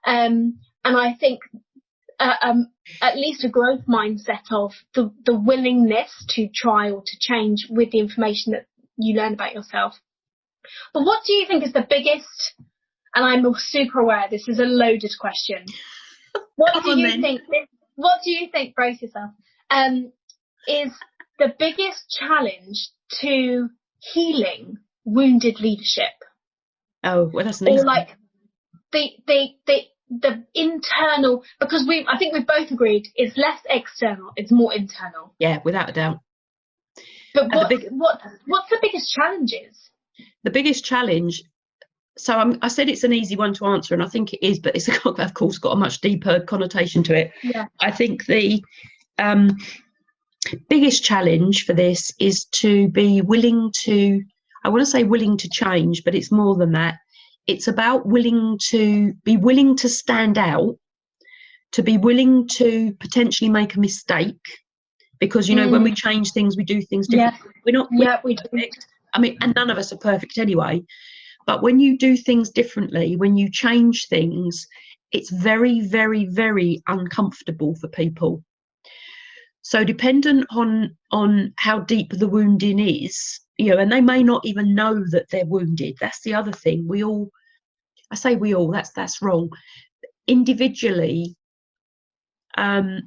and I think at least a growth mindset of the willingness to try or to change with the information that you learn about yourself. But what do you think is the biggest, and I'm super aware this is a loaded question, what do you think, brace yourself, is the biggest challenge to healing wounded leadership? Oh, well, that's an easy. Or like the internal, because I think we've both agreed it's less external, it's more internal. Yeah, without a doubt. But what's the biggest challenges? The biggest challenge, so I said it's an easy one to answer, and I think it is, but it's of course got a much deeper connotation to it. Yeah. I think the biggest challenge for this is to be willing to, I want to say willing to change, but it's more than that. It's about willing to stand out, to be willing to potentially make a mistake, because when we change things, we do things differently. Yeah. We're not perfect. I mean, and none of us are perfect anyway. But when you do things differently, when you change things, it's very, very, very uncomfortable for people. So dependent on how deep the wounding is, and they may not even know that they're wounded. That's the other thing. I say we all, that's wrong. Individually, I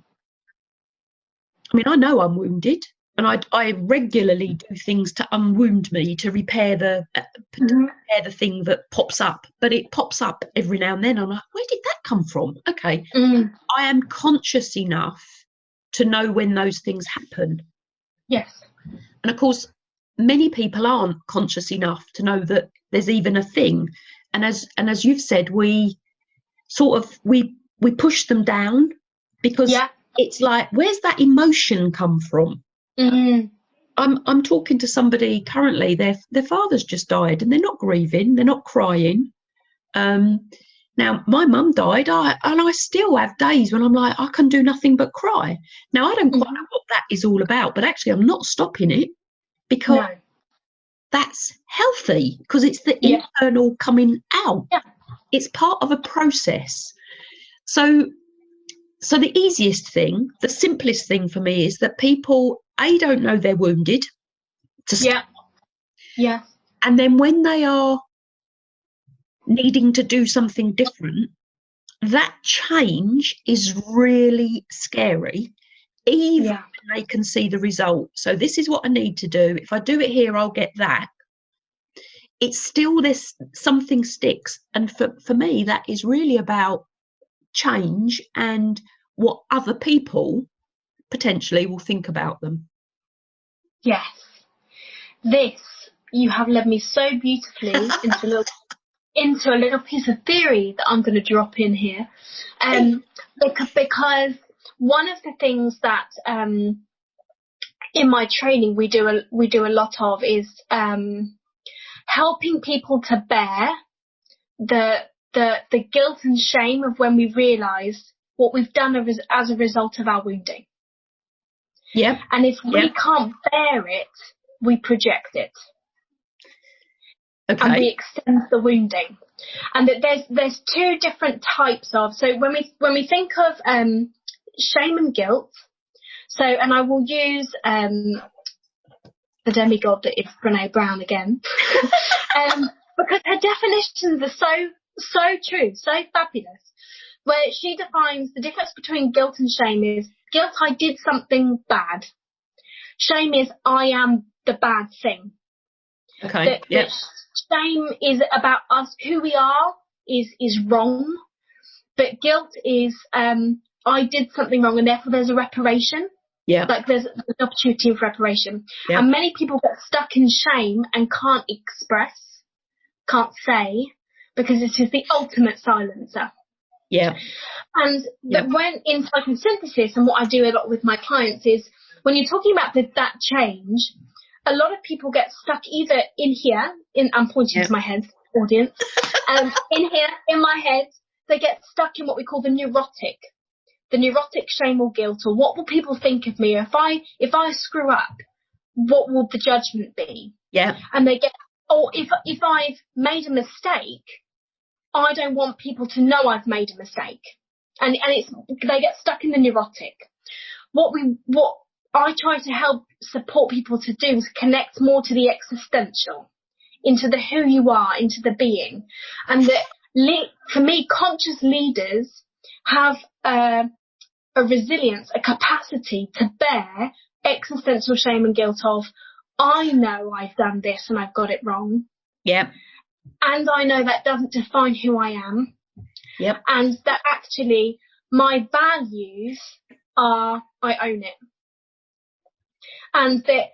mean, I know I'm wounded, and I regularly do things to unwound me, to repair the thing that pops up. But it pops up every now and then. I'm like, where did that come from? Okay, I am conscious enough to know when those things happen. Yes. And of course, many people aren't conscious enough to know that there's even a thing. And as you've said, we push them down because it's like, where's that emotion come from? Mm-hmm. I'm talking to somebody currently, their father's just died, and they're not grieving, they're not crying. Now, my mum died, and I still have days when I'm like, I can do nothing but cry. Now, I don't quite know what that is all about, but actually I'm not stopping it, because that's healthy, because it's the internal coming out. Yeah. It's part of a process. So the easiest thing, the simplest thing for me is that people don't know they're wounded. Yeah. And then when they are needing to do something different, that change is really scary, even when they can see the result. So this is what I need to do. If I do it here, I'll get that. It's still this, something sticks. And for me, that is really about change and what other people potentially will think about them. Yes. This, you have led me so beautifully into a little piece of theory that I'm going to drop in here. Because one of the things that in my training we do a lot of is helping people to bear the guilt and shame of when we realise what we've done as a result of our wounding. Yeah. And if we can't bear it, we project it. Okay. And we extend the wounding. And that there's two different types of, so when we think of shame and guilt, so, and I will use the demigod that is Brené Brown again, because her definitions are so true, so fabulous, where she defines the difference between guilt and shame is, guilt, I did something bad. Shame is, I am the bad thing. Okay. That shame is about us, who we are is wrong, but guilt is, I did something wrong and therefore there's a reparation. Yeah. Like there's an opportunity of reparation. Yeah. And many people get stuck in shame and can't express, can't say, because it is the ultimate silencer. Yeah. And when in psychosynthesis, and what I do a lot with my clients is, when you're talking about that change, a lot of people get stuck either in here, I'm pointing to my head, audience, in here, in my head, they get stuck in what we call the neurotic shame or guilt, or what will people think of me? If I screw up, what will the judgment be? Yeah. And they get, if I've made a mistake, I don't want people to know I've made a mistake. And they get stuck in the neurotic. What I try to help support people to do is connect more to the existential, into the who you are, into the being. And that, for me, conscious leaders have a resilience, a capacity to bear existential shame and guilt of, I know I've done this and I've got it wrong. Yeah. And I know that doesn't define who I am. Yep. And that actually my values are, I own it. And that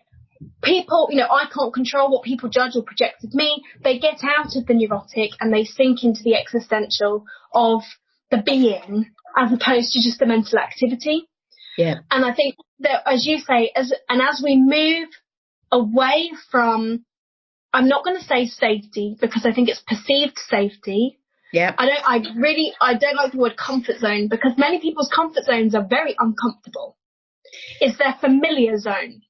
people, I can't control what people judge or project of me. They get out of the neurotic and they sink into the existential of the being as opposed to just the mental activity. Yeah. And I think that, as you say, as we move away from, I'm not going to say safety because I think it's perceived safety. Yeah. I don't like the word comfort zone, because many people's comfort zones are very uncomfortable. It's their familiar zone.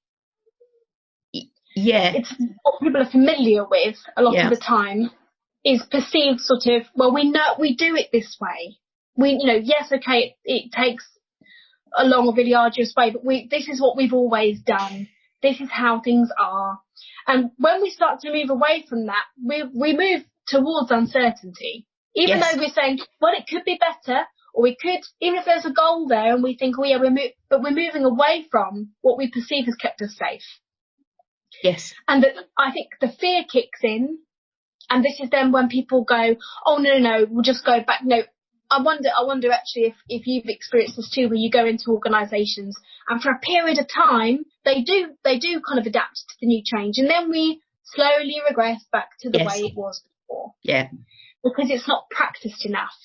Yeah. It's what people are familiar with a lot of the time is perceived sort of, well, we know we do it this way. Yes, okay, it takes a long or really arduous way, but this is what we've always done. This is how things are. And when we start to move away from that, we move towards uncertainty. Even though we're saying, well, it could be better, or we could, even if there's a goal there and we think, but we're moving away from what we perceive has kept us safe. Yes. And I think the fear kicks in, and this is then when people go, oh, no, we'll just go back. No, I wonder actually if you've experienced this too, where you go into organisations and for a period of time, they do kind of adapt to the new change, and then we slowly regress back to the way it was before. Yeah. Because it's not practiced enough,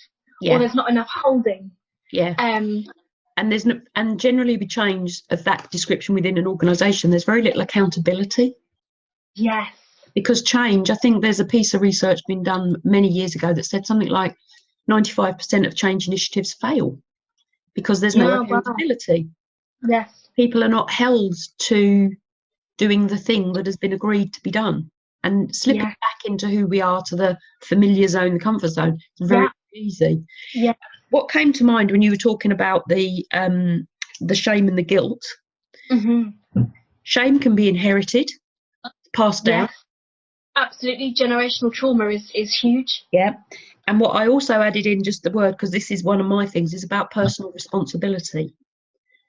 or there's not enough holding. Yeah. And there's and generally with change of that description within an organisation, there's very little accountability. Yes. Because change, I think there's a piece of research been done many years ago that said something like 95% of change initiatives fail because there's no accountability. Wow. Yes. People are not held to doing the thing that has been agreed to be done. And slipping back into who we are, to the familiar zone, the comfort zone, is very easy. Yeah. What came to mind when you were talking about the shame and the guilt Shame can be inherited, passed down. Yes, absolutely. Generational trauma is huge. Yeah. And what I also added in, just the word, because this is one of my things, is about personal responsibility.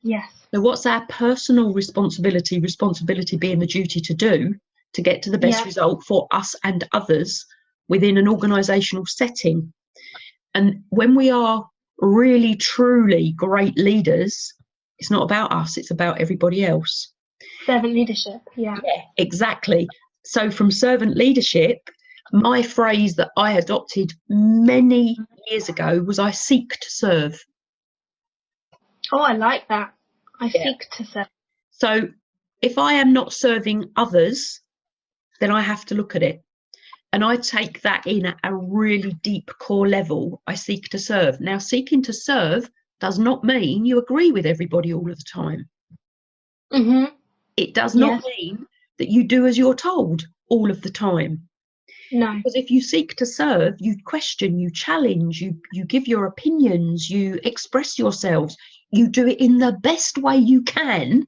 Yes. So what's our personal responsibility? Responsibility being the duty to do to get to the best result for us and others within an organisational setting. And when we are really, truly great leaders, it's not about us, it's about everybody else. Servant leadership, yeah. Yeah, exactly. So from servant leadership, my phrase that I adopted many years ago was I seek to serve. Oh, I like that. I seek to serve. So if I am not serving others, then I have to look at it. And I take that in at a really deep core level. I seek to serve. Now, seeking to serve does not mean you agree with everybody all of the time. Mm-hmm. It does not mean that you do as you're told all of the time. No. Because if you seek to serve, you question, you challenge, you give your opinions, you express yourselves, you do it in the best way you can.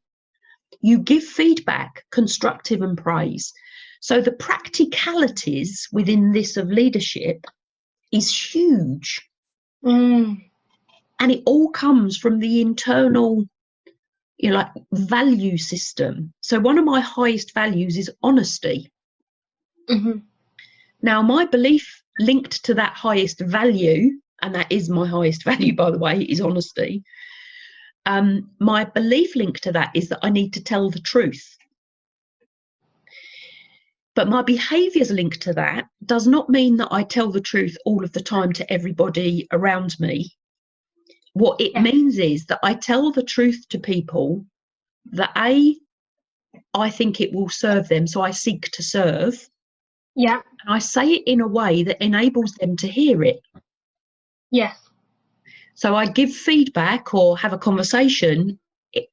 You give feedback, constructive and praise. So the practicalities within this of leadership is huge. And it all comes from the internal, like value system. So one of my highest values is honesty. Mm-hmm. Now, my belief linked to that highest value, and that is my highest value, by the way, is honesty. My belief linked to that is that I need to tell the truth. But my behaviours linked to that does not mean that I tell the truth all of the time to everybody around me. What it means is that I tell the truth to people that I think it will serve them, so I seek to serve. Yeah. And I say it in a way that enables them to hear it. Yes. So I give feedback or have a conversation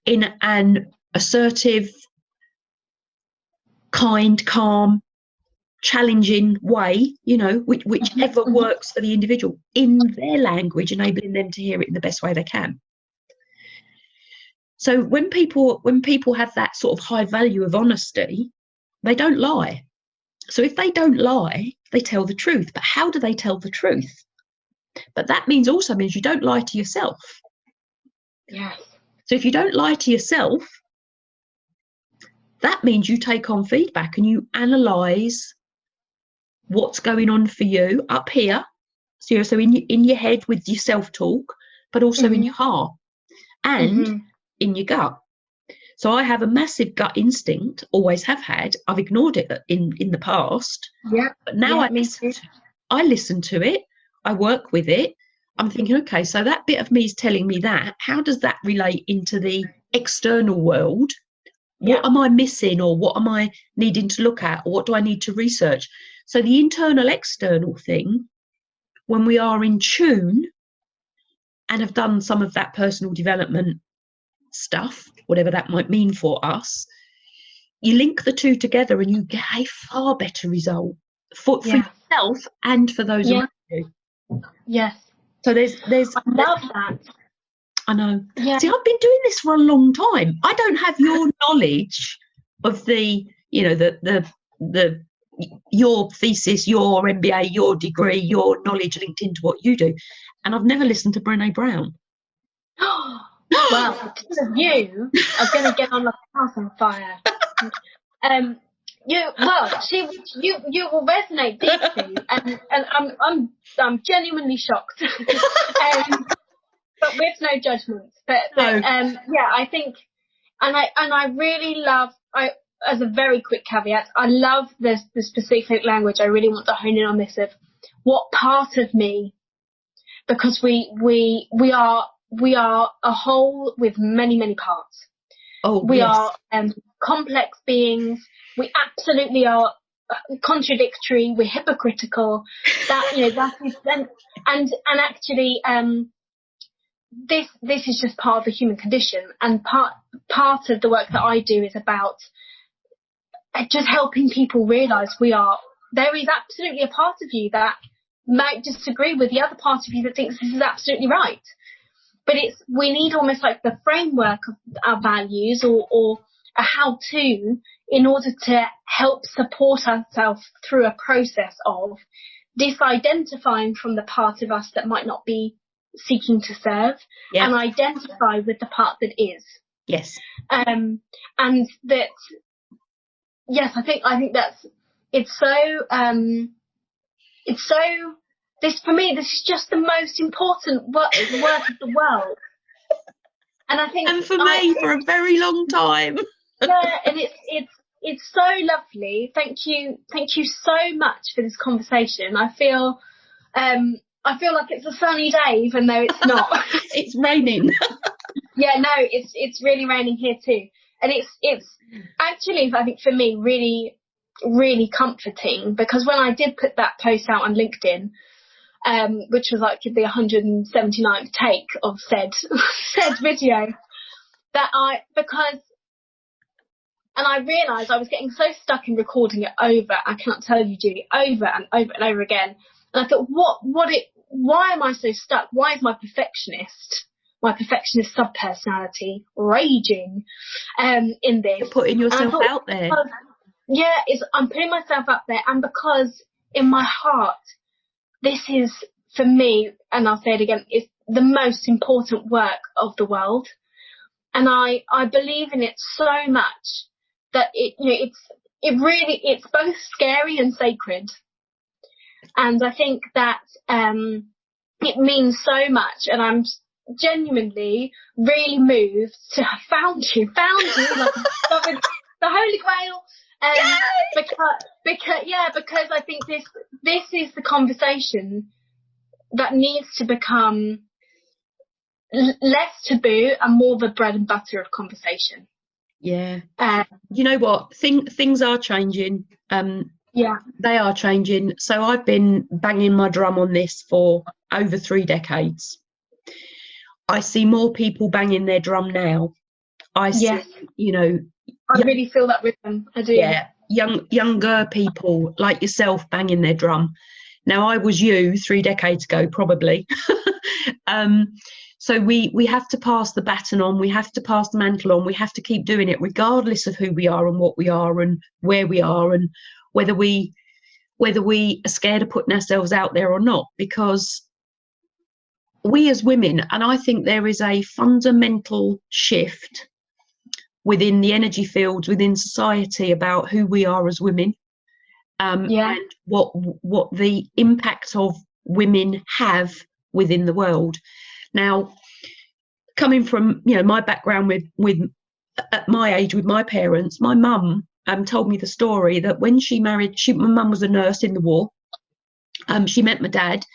in an assertive, kind, calm, challenging way, whichever works for the individual in their language, enabling them to hear it in the best way they can. So when people have that sort of high value of honesty, they don't lie. So if they don't lie, they tell the truth. But how do they tell the truth? But that also means you don't lie to yourself. Yes. So if you don't lie to yourself, that means you take on feedback and you analyse what's going on for you up here. So in your head with your self-talk, but also in your heart and in your gut. So I have a massive gut instinct, always have had. I've ignored it in the past. Yeah. But now I listen to it. I work with it. I'm thinking, okay, so that bit of me is telling me that. How does that relate into the external world? What am I missing, or what am I needing to look at, or what do I need to research? So the internal external thing, when we are in tune and have done some of that personal development stuff, whatever that might mean for us, you link the two together and you get a far better result for yourself and for those around you. Yes. So there's I love that. I know. Yeah. See, I've been doing this for a long time. I don't have your knowledge of the your thesis, your MBA, your degree, your knowledge linked into what you do. And I've never listened to Brené Brown. Well, because of you are going to get on like a house on fire. You will resonate deeply, and I'm genuinely shocked. But with no judgments. But I think, and I really love, as a very quick caveat, I love the specific language. I really want to hone in on this of what part of me, because we are a whole with many, many parts. We are complex beings. We absolutely are contradictory. We're hypocritical. That is, and actually, this is just part of the human condition, and part of the work that I do is about just helping people realise there is absolutely a part of you that might disagree with the other part of you that thinks this is absolutely right. But we need almost like the framework of our values or a how-to in order to help support ourselves through a process of disidentifying from the part of us that might not be seeking to serve, and identify with the part that is. Yes. And that, yes, I think that's, it's so, this, for me, this is just the most important work of the world. And I think, and for me, for a very long time. Yeah, and it's so lovely. Thank you so much for this conversation. I feel like it's a sunny day, even though it's not. It's raining. Yeah, no, it's really raining here too, and it's actually, I think, for me, really, really comforting, because when I did put that post out on LinkedIn, which was like the 179th take of said video, and I realised I was getting so stuck in recording it over, I cannot tell you, Julie, over and over and over again. And I thought, why am I so stuck? Why is my perfectionist subpersonality raging in this? You're putting yourself out there. Yeah, I'm putting myself out there, and because in my heart, this is, for me, and I'll say it again, is the most important work of the world. And I believe in it so much that it's both scary and sacred. And I think that it means so much, and I'm genuinely really moved to have found you, like the Holy Grail. Because I think this is the conversation that needs to become less taboo and more the bread and butter of conversation. Yeah. You know what? Things are changing. Yeah. They are changing. So I've been banging my drum on this for over 3 decades. I see more people banging their drum now. I see, I really feel that with them. I do. Yeah. Younger people like yourself banging their drum. Now, I was you 3 decades ago, probably. So we have to pass the baton on, we have to pass the mantle on, we have to keep doing it regardless of who we are and what we are and where we are and whether we are scared of putting ourselves out there or not, because we as women, and I think there is a fundamental shift within the energy fields, within society, about who we are as women, and what the impact of women have within the world. Now, coming from my background with at my age with my parents, my mum told me the story that when she married, my mum was a nurse in the war. She met my dad,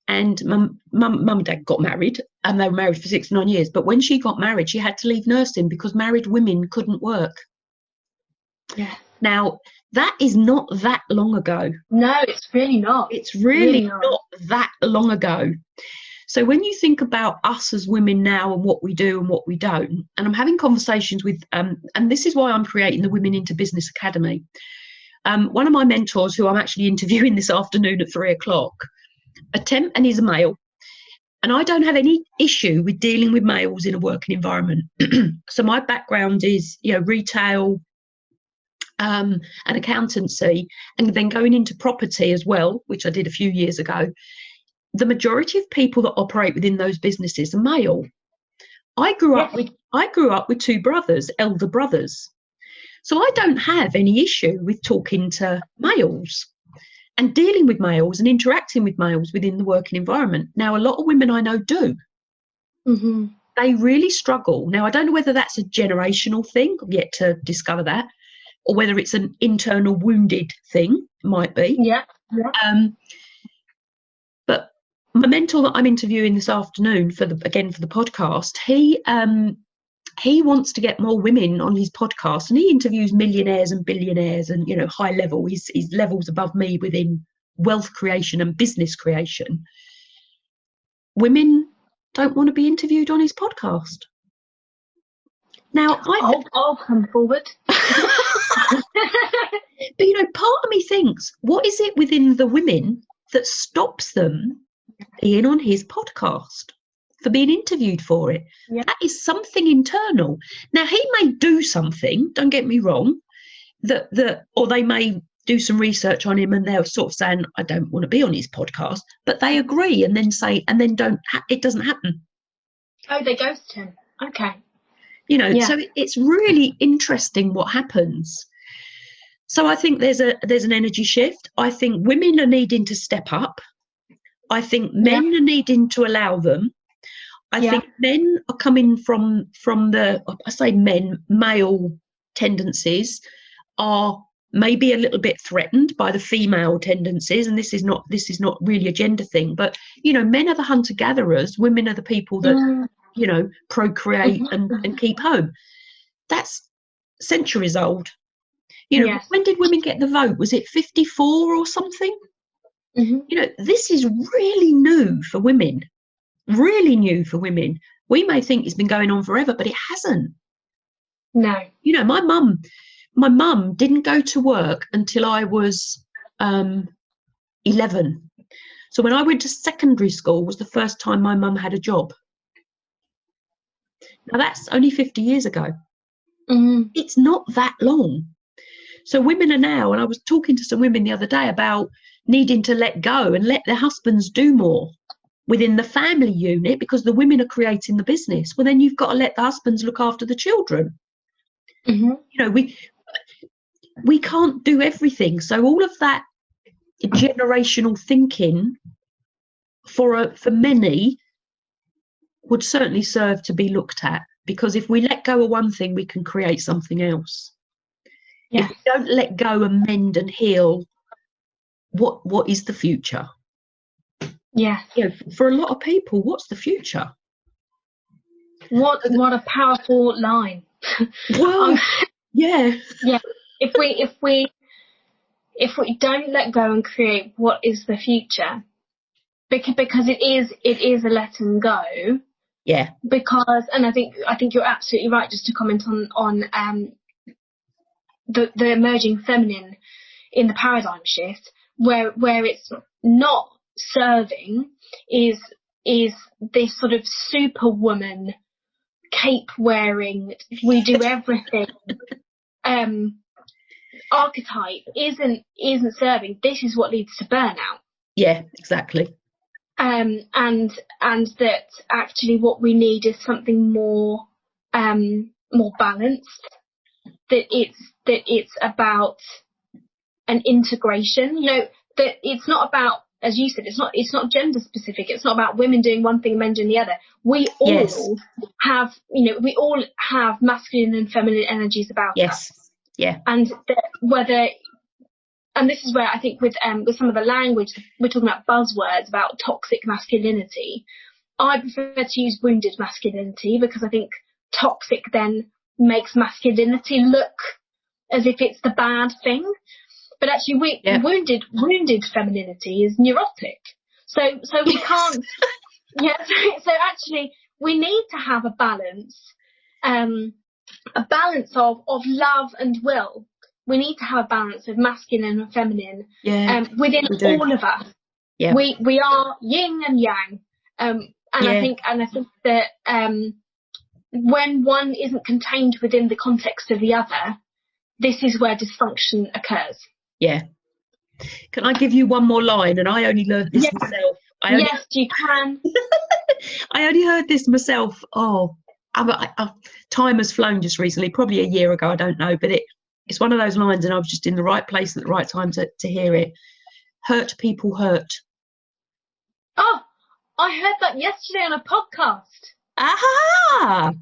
and mum and dad got married, and they were married for 69 years. But when she got married, she had to leave nursing because married women couldn't work. Yeah. Now, that is not that long ago. No, it's really not. It's really not that long ago. So when you think about us as women now and what we do and what we don't, and I'm having conversations with, and this is why I'm creating the Women into Business Academy. One of my mentors, who I'm actually interviewing this afternoon at 3:00, and he's a male, and I don't have any issue with dealing with males in a working environment. So my background is, retail, and accountancy, and then going into property as well, which I did a few years ago. The majority of people that operate within those businesses are male. I grew up with 2 brothers, elder brothers. So I don't have any issue with talking to males and dealing with males and interacting with males within the working environment. Now, a lot of women I know do. Mm-hmm. They really struggle. Now, I don't know whether that's a generational thing. I've yet to discover that, or whether it's an internal wounded thing. Might be. Yeah. But my mentor that I'm interviewing this afternoon for the podcast, he wants to get more women on his podcast, and he interviews millionaires and billionaires and high level. He's levels above me within wealth creation and business creation. Women don't want to be interviewed on his podcast. Now, I'll come forward. But part of me thinks, what is it within the women that stops them being on his podcast? for being interviewed for it. Yeah. That is something internal. Now, he may do something, don't get me wrong, or they may do some research on him and they're sort of saying, I don't want to be on his podcast, but they agree and then say, and then it doesn't happen. Oh, they ghost him. Okay. You know, so it's really interesting what happens. So I think there's an energy shift. I think women are needing to step up. I think men are needing to allow them. I think men are coming from male tendencies are maybe a little bit threatened by the female tendencies, and this is not really a gender thing, but you know, men are the hunter-gatherers, women are the people that you know, procreate and keep home. That's centuries old. You know, when did women get the vote? Was it 54 or something? You know, this is really new for women. Really new for women. We may think it's been going on forever, but it hasn't. No. You know, my mum didn't go to work until I was 11. So when I went to secondary school was the first time my mum had a job. Now that's only 50 years ago. It's not that long. So women are now, and I was talking to some women the other day about needing to let go and let their husbands do more within the family unit because the women are creating the business. Well, then you've got to let the husbands look after the children. You know, we can't do everything. So all of that generational thinking for many would certainly serve to be looked at, because if we let go of one thing, we can create something else. If we don't let go and mend and heal, what is the future? You know, for a lot of people, what's the future? What a powerful line. Well, If we don't let go and create what is the future, because it is a letting go. Because, and I think you're absolutely right. Just to comment on the emerging feminine in the paradigm shift, where it's not serving is this sort of superwoman, cape wearing, we do everything archetype isn't serving. This is what leads to burnout. Exactly. And that actually what we need is something more balanced. That it's about an integration. You know, that it's not about, as you said, it's not gender specific. It's not about women doing one thing, men doing the other. We all have, you know, we all have masculine and feminine energies about us. And and this is where I think with some of the language, we're talking about buzzwords about toxic masculinity. I prefer to use wounded masculinity, because I think toxic then makes masculinity look as if it's the bad thing. But actually, wounded femininity is neurotic. So we can't. So actually, we need to have a balance of love and will. We need to have a balance of masculine and feminine within all of us. We are yin and yang, I think that when one isn't contained within the context of the other, this is where dysfunction occurs. Can I give you one more line? And I only learned this myself. Yes, you can. I only heard this myself. Time has flown just recently, probably a year ago, I don't know, but it's one of those lines, and I was just in the right place at the right time to hear it. Hurt people hurt. Oh, I heard that yesterday on a podcast. Aha!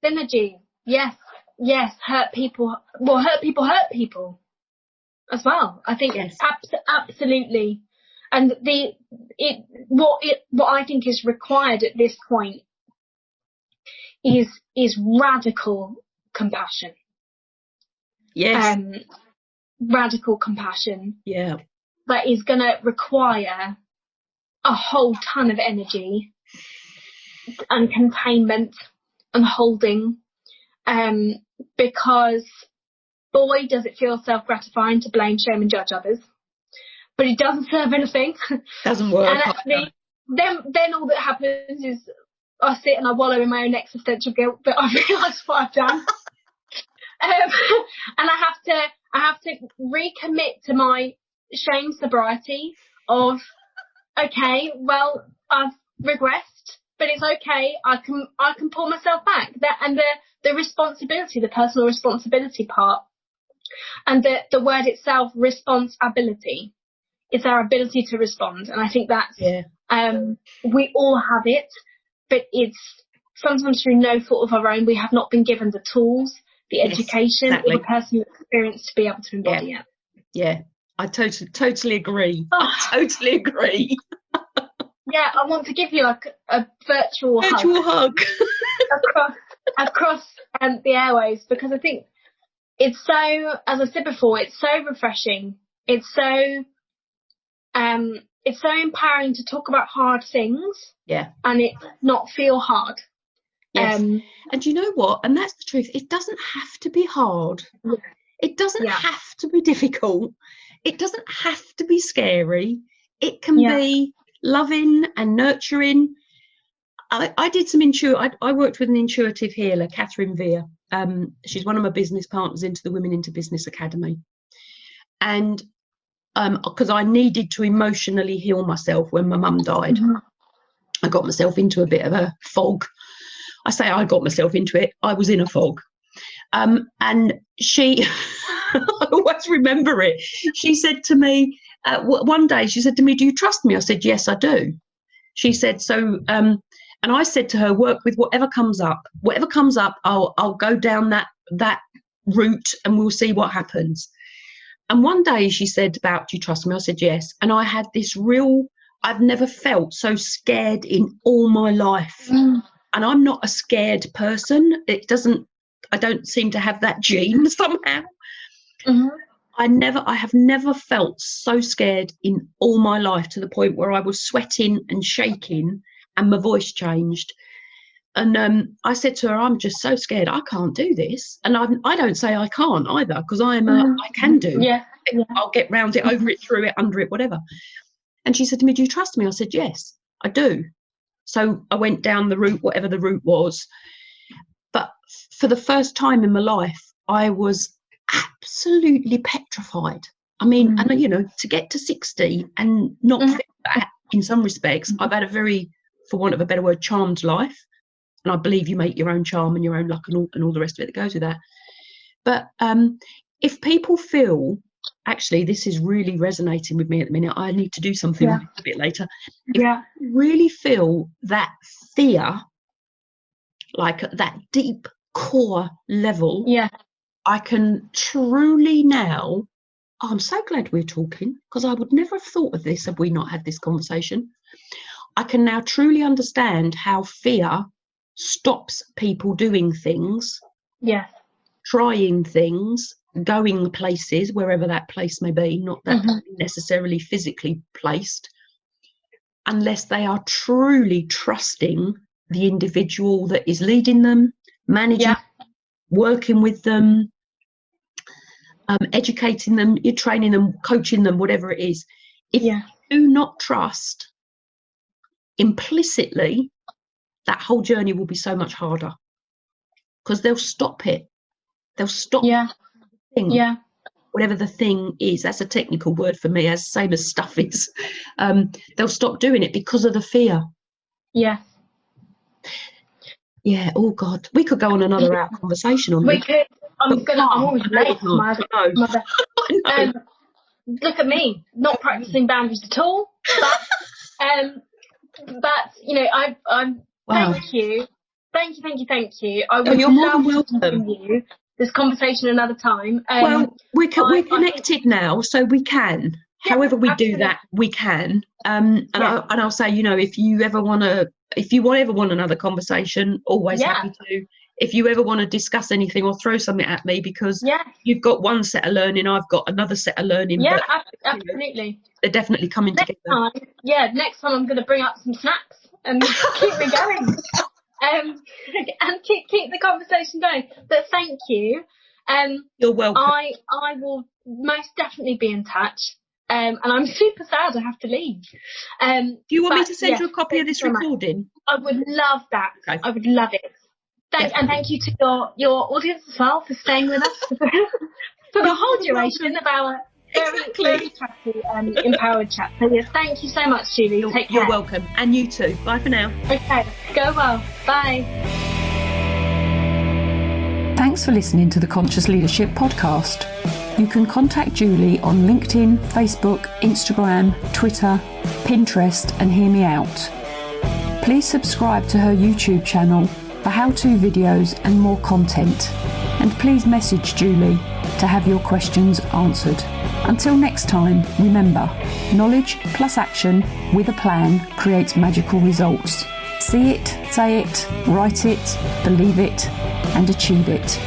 Synergy. Yes. Hurt people hurt people as well. I think absolutely. And what I think is required at this point is radical compassion. Radical compassion. That is going to require a whole ton of energy and containment and holding, because boy, does it feel self-gratifying to blame, shame and judge others, but it doesn't serve anything. Doesn't work. And actually, then all that happens is I sit and I wallow in my own existential guilt, but I realise what I've done. And I have to recommit to my shame sobriety of, okay, well, I've regressed, but it's okay. I can pull myself back. The responsibility, the personal responsibility part, and the word itself, responsibility, is our ability to respond. And I think that's, we all have it, but it's sometimes through no fault of our own. We have not been given the tools, the education, or the personal experience to be able to embody it. Yeah, I totally agree. I totally agree. Yeah, I want to give you like a virtual hug across the airwaves, because I think it's so, as I said before, it's so refreshing. It's so empowering to talk about hard things. Yeah. And it not feel hard. Yes. And you know what? And that's the truth. It doesn't have to be hard. Yeah. It doesn't have to be difficult. It doesn't have to be scary. It can be loving and nurturing. I did some I worked with an intuitive healer, Catherine Veer. She's one of my business partners into the Women into Business Academy. And because I needed to emotionally heal myself when my mum died. Mm-hmm. I got myself into a bit of a fog. I say I got myself into it. I was in a fog. And she, I always remember it. She said to me, one day, she said to me, "Do you trust me?" I said, "Yes, I do." She said, "So," and I said to her, "Work with whatever comes up. Whatever comes up, I'll go down that route and we'll see what happens." And one day she said, "Do you trust me?" I said, "Yes." And I had this I've never felt so scared in all my life. Mm. And I'm not a scared person. I don't seem to have that gene somehow. Mm-hmm. I have never felt so scared in all my life, to the point where I was sweating and shaking and my voice changed. And I said to her, "I'm just so scared. I can't do this." And I don't say I can't either, because I can do. Yeah. I'll get round it, over it, through it, under it, whatever. And she said to me, "Do you trust me?" I said, "Yes, I do." So I went down the route, whatever the route was. But for the first time in my life, I was absolutely petrified. I mean, and to get to 60 and not feel that in some respects, I've had a very, for want of a better word, charmed life. And I believe you make your own charm and your own luck and all the rest of it that goes with that. But if people feel, actually, this is really resonating with me at the minute, I need to do something a bit later. If you really feel that fear, like at that deep core level, I can truly now, I'm so glad we're talking, because I would never have thought of this had we not had this conversation. I can now truly understand how fear stops people doing things, trying things, going places, wherever that place may be, not that necessarily physically placed, unless they are truly trusting the individual that is leading them, managing, working with them, educating them, you're training them, coaching them, whatever it is. If you do not trust, implicitly, that whole journey will be so much harder, because they'll stop it. They'll stop the thing, whatever the thing is. That's a technical word for me, as same as stuff is. They'll stop doing it because of the fear. Yeah. Oh God, we could go on another hour conversation on this. We could. I'm always late. Look at me, not practicing boundaries at all. But I'm. Wow. Thank you. I would love to continue this conversation another time. Well, we're connected now, so we can. However we do that, we can. I'll say, if you ever want another conversation, always happy to. If you ever want to discuss anything or throw something at me, because you've got one set of learning, I've got another set of learning. Yeah, absolutely. They're definitely coming together. Next time I'm going to bring up some snacks and keep me going. And keep the conversation going. But thank you. You're welcome. I will most definitely be in touch. And I'm super sad I have to leave. Do you want me to send you a copy of this recording? I would love that. Okay. I would love it. And thank you to your audience as well for staying with us for the whole duration of our very chatty empowered chat. So yes, thank you so much, Julie. Take care. You're welcome. And you too. Bye for now. Okay, go well. Bye. Thanks for listening to the Conscious Leadership Podcast. You can contact Julie on LinkedIn, Facebook, Instagram, Twitter, Pinterest, and hear me out. Please subscribe to her YouTube channel for how-to videos and more content. And please message Julie to have your questions answered. Until next time, remember, knowledge plus action with a plan creates magical results. See it, say it, write it, believe it, and achieve it.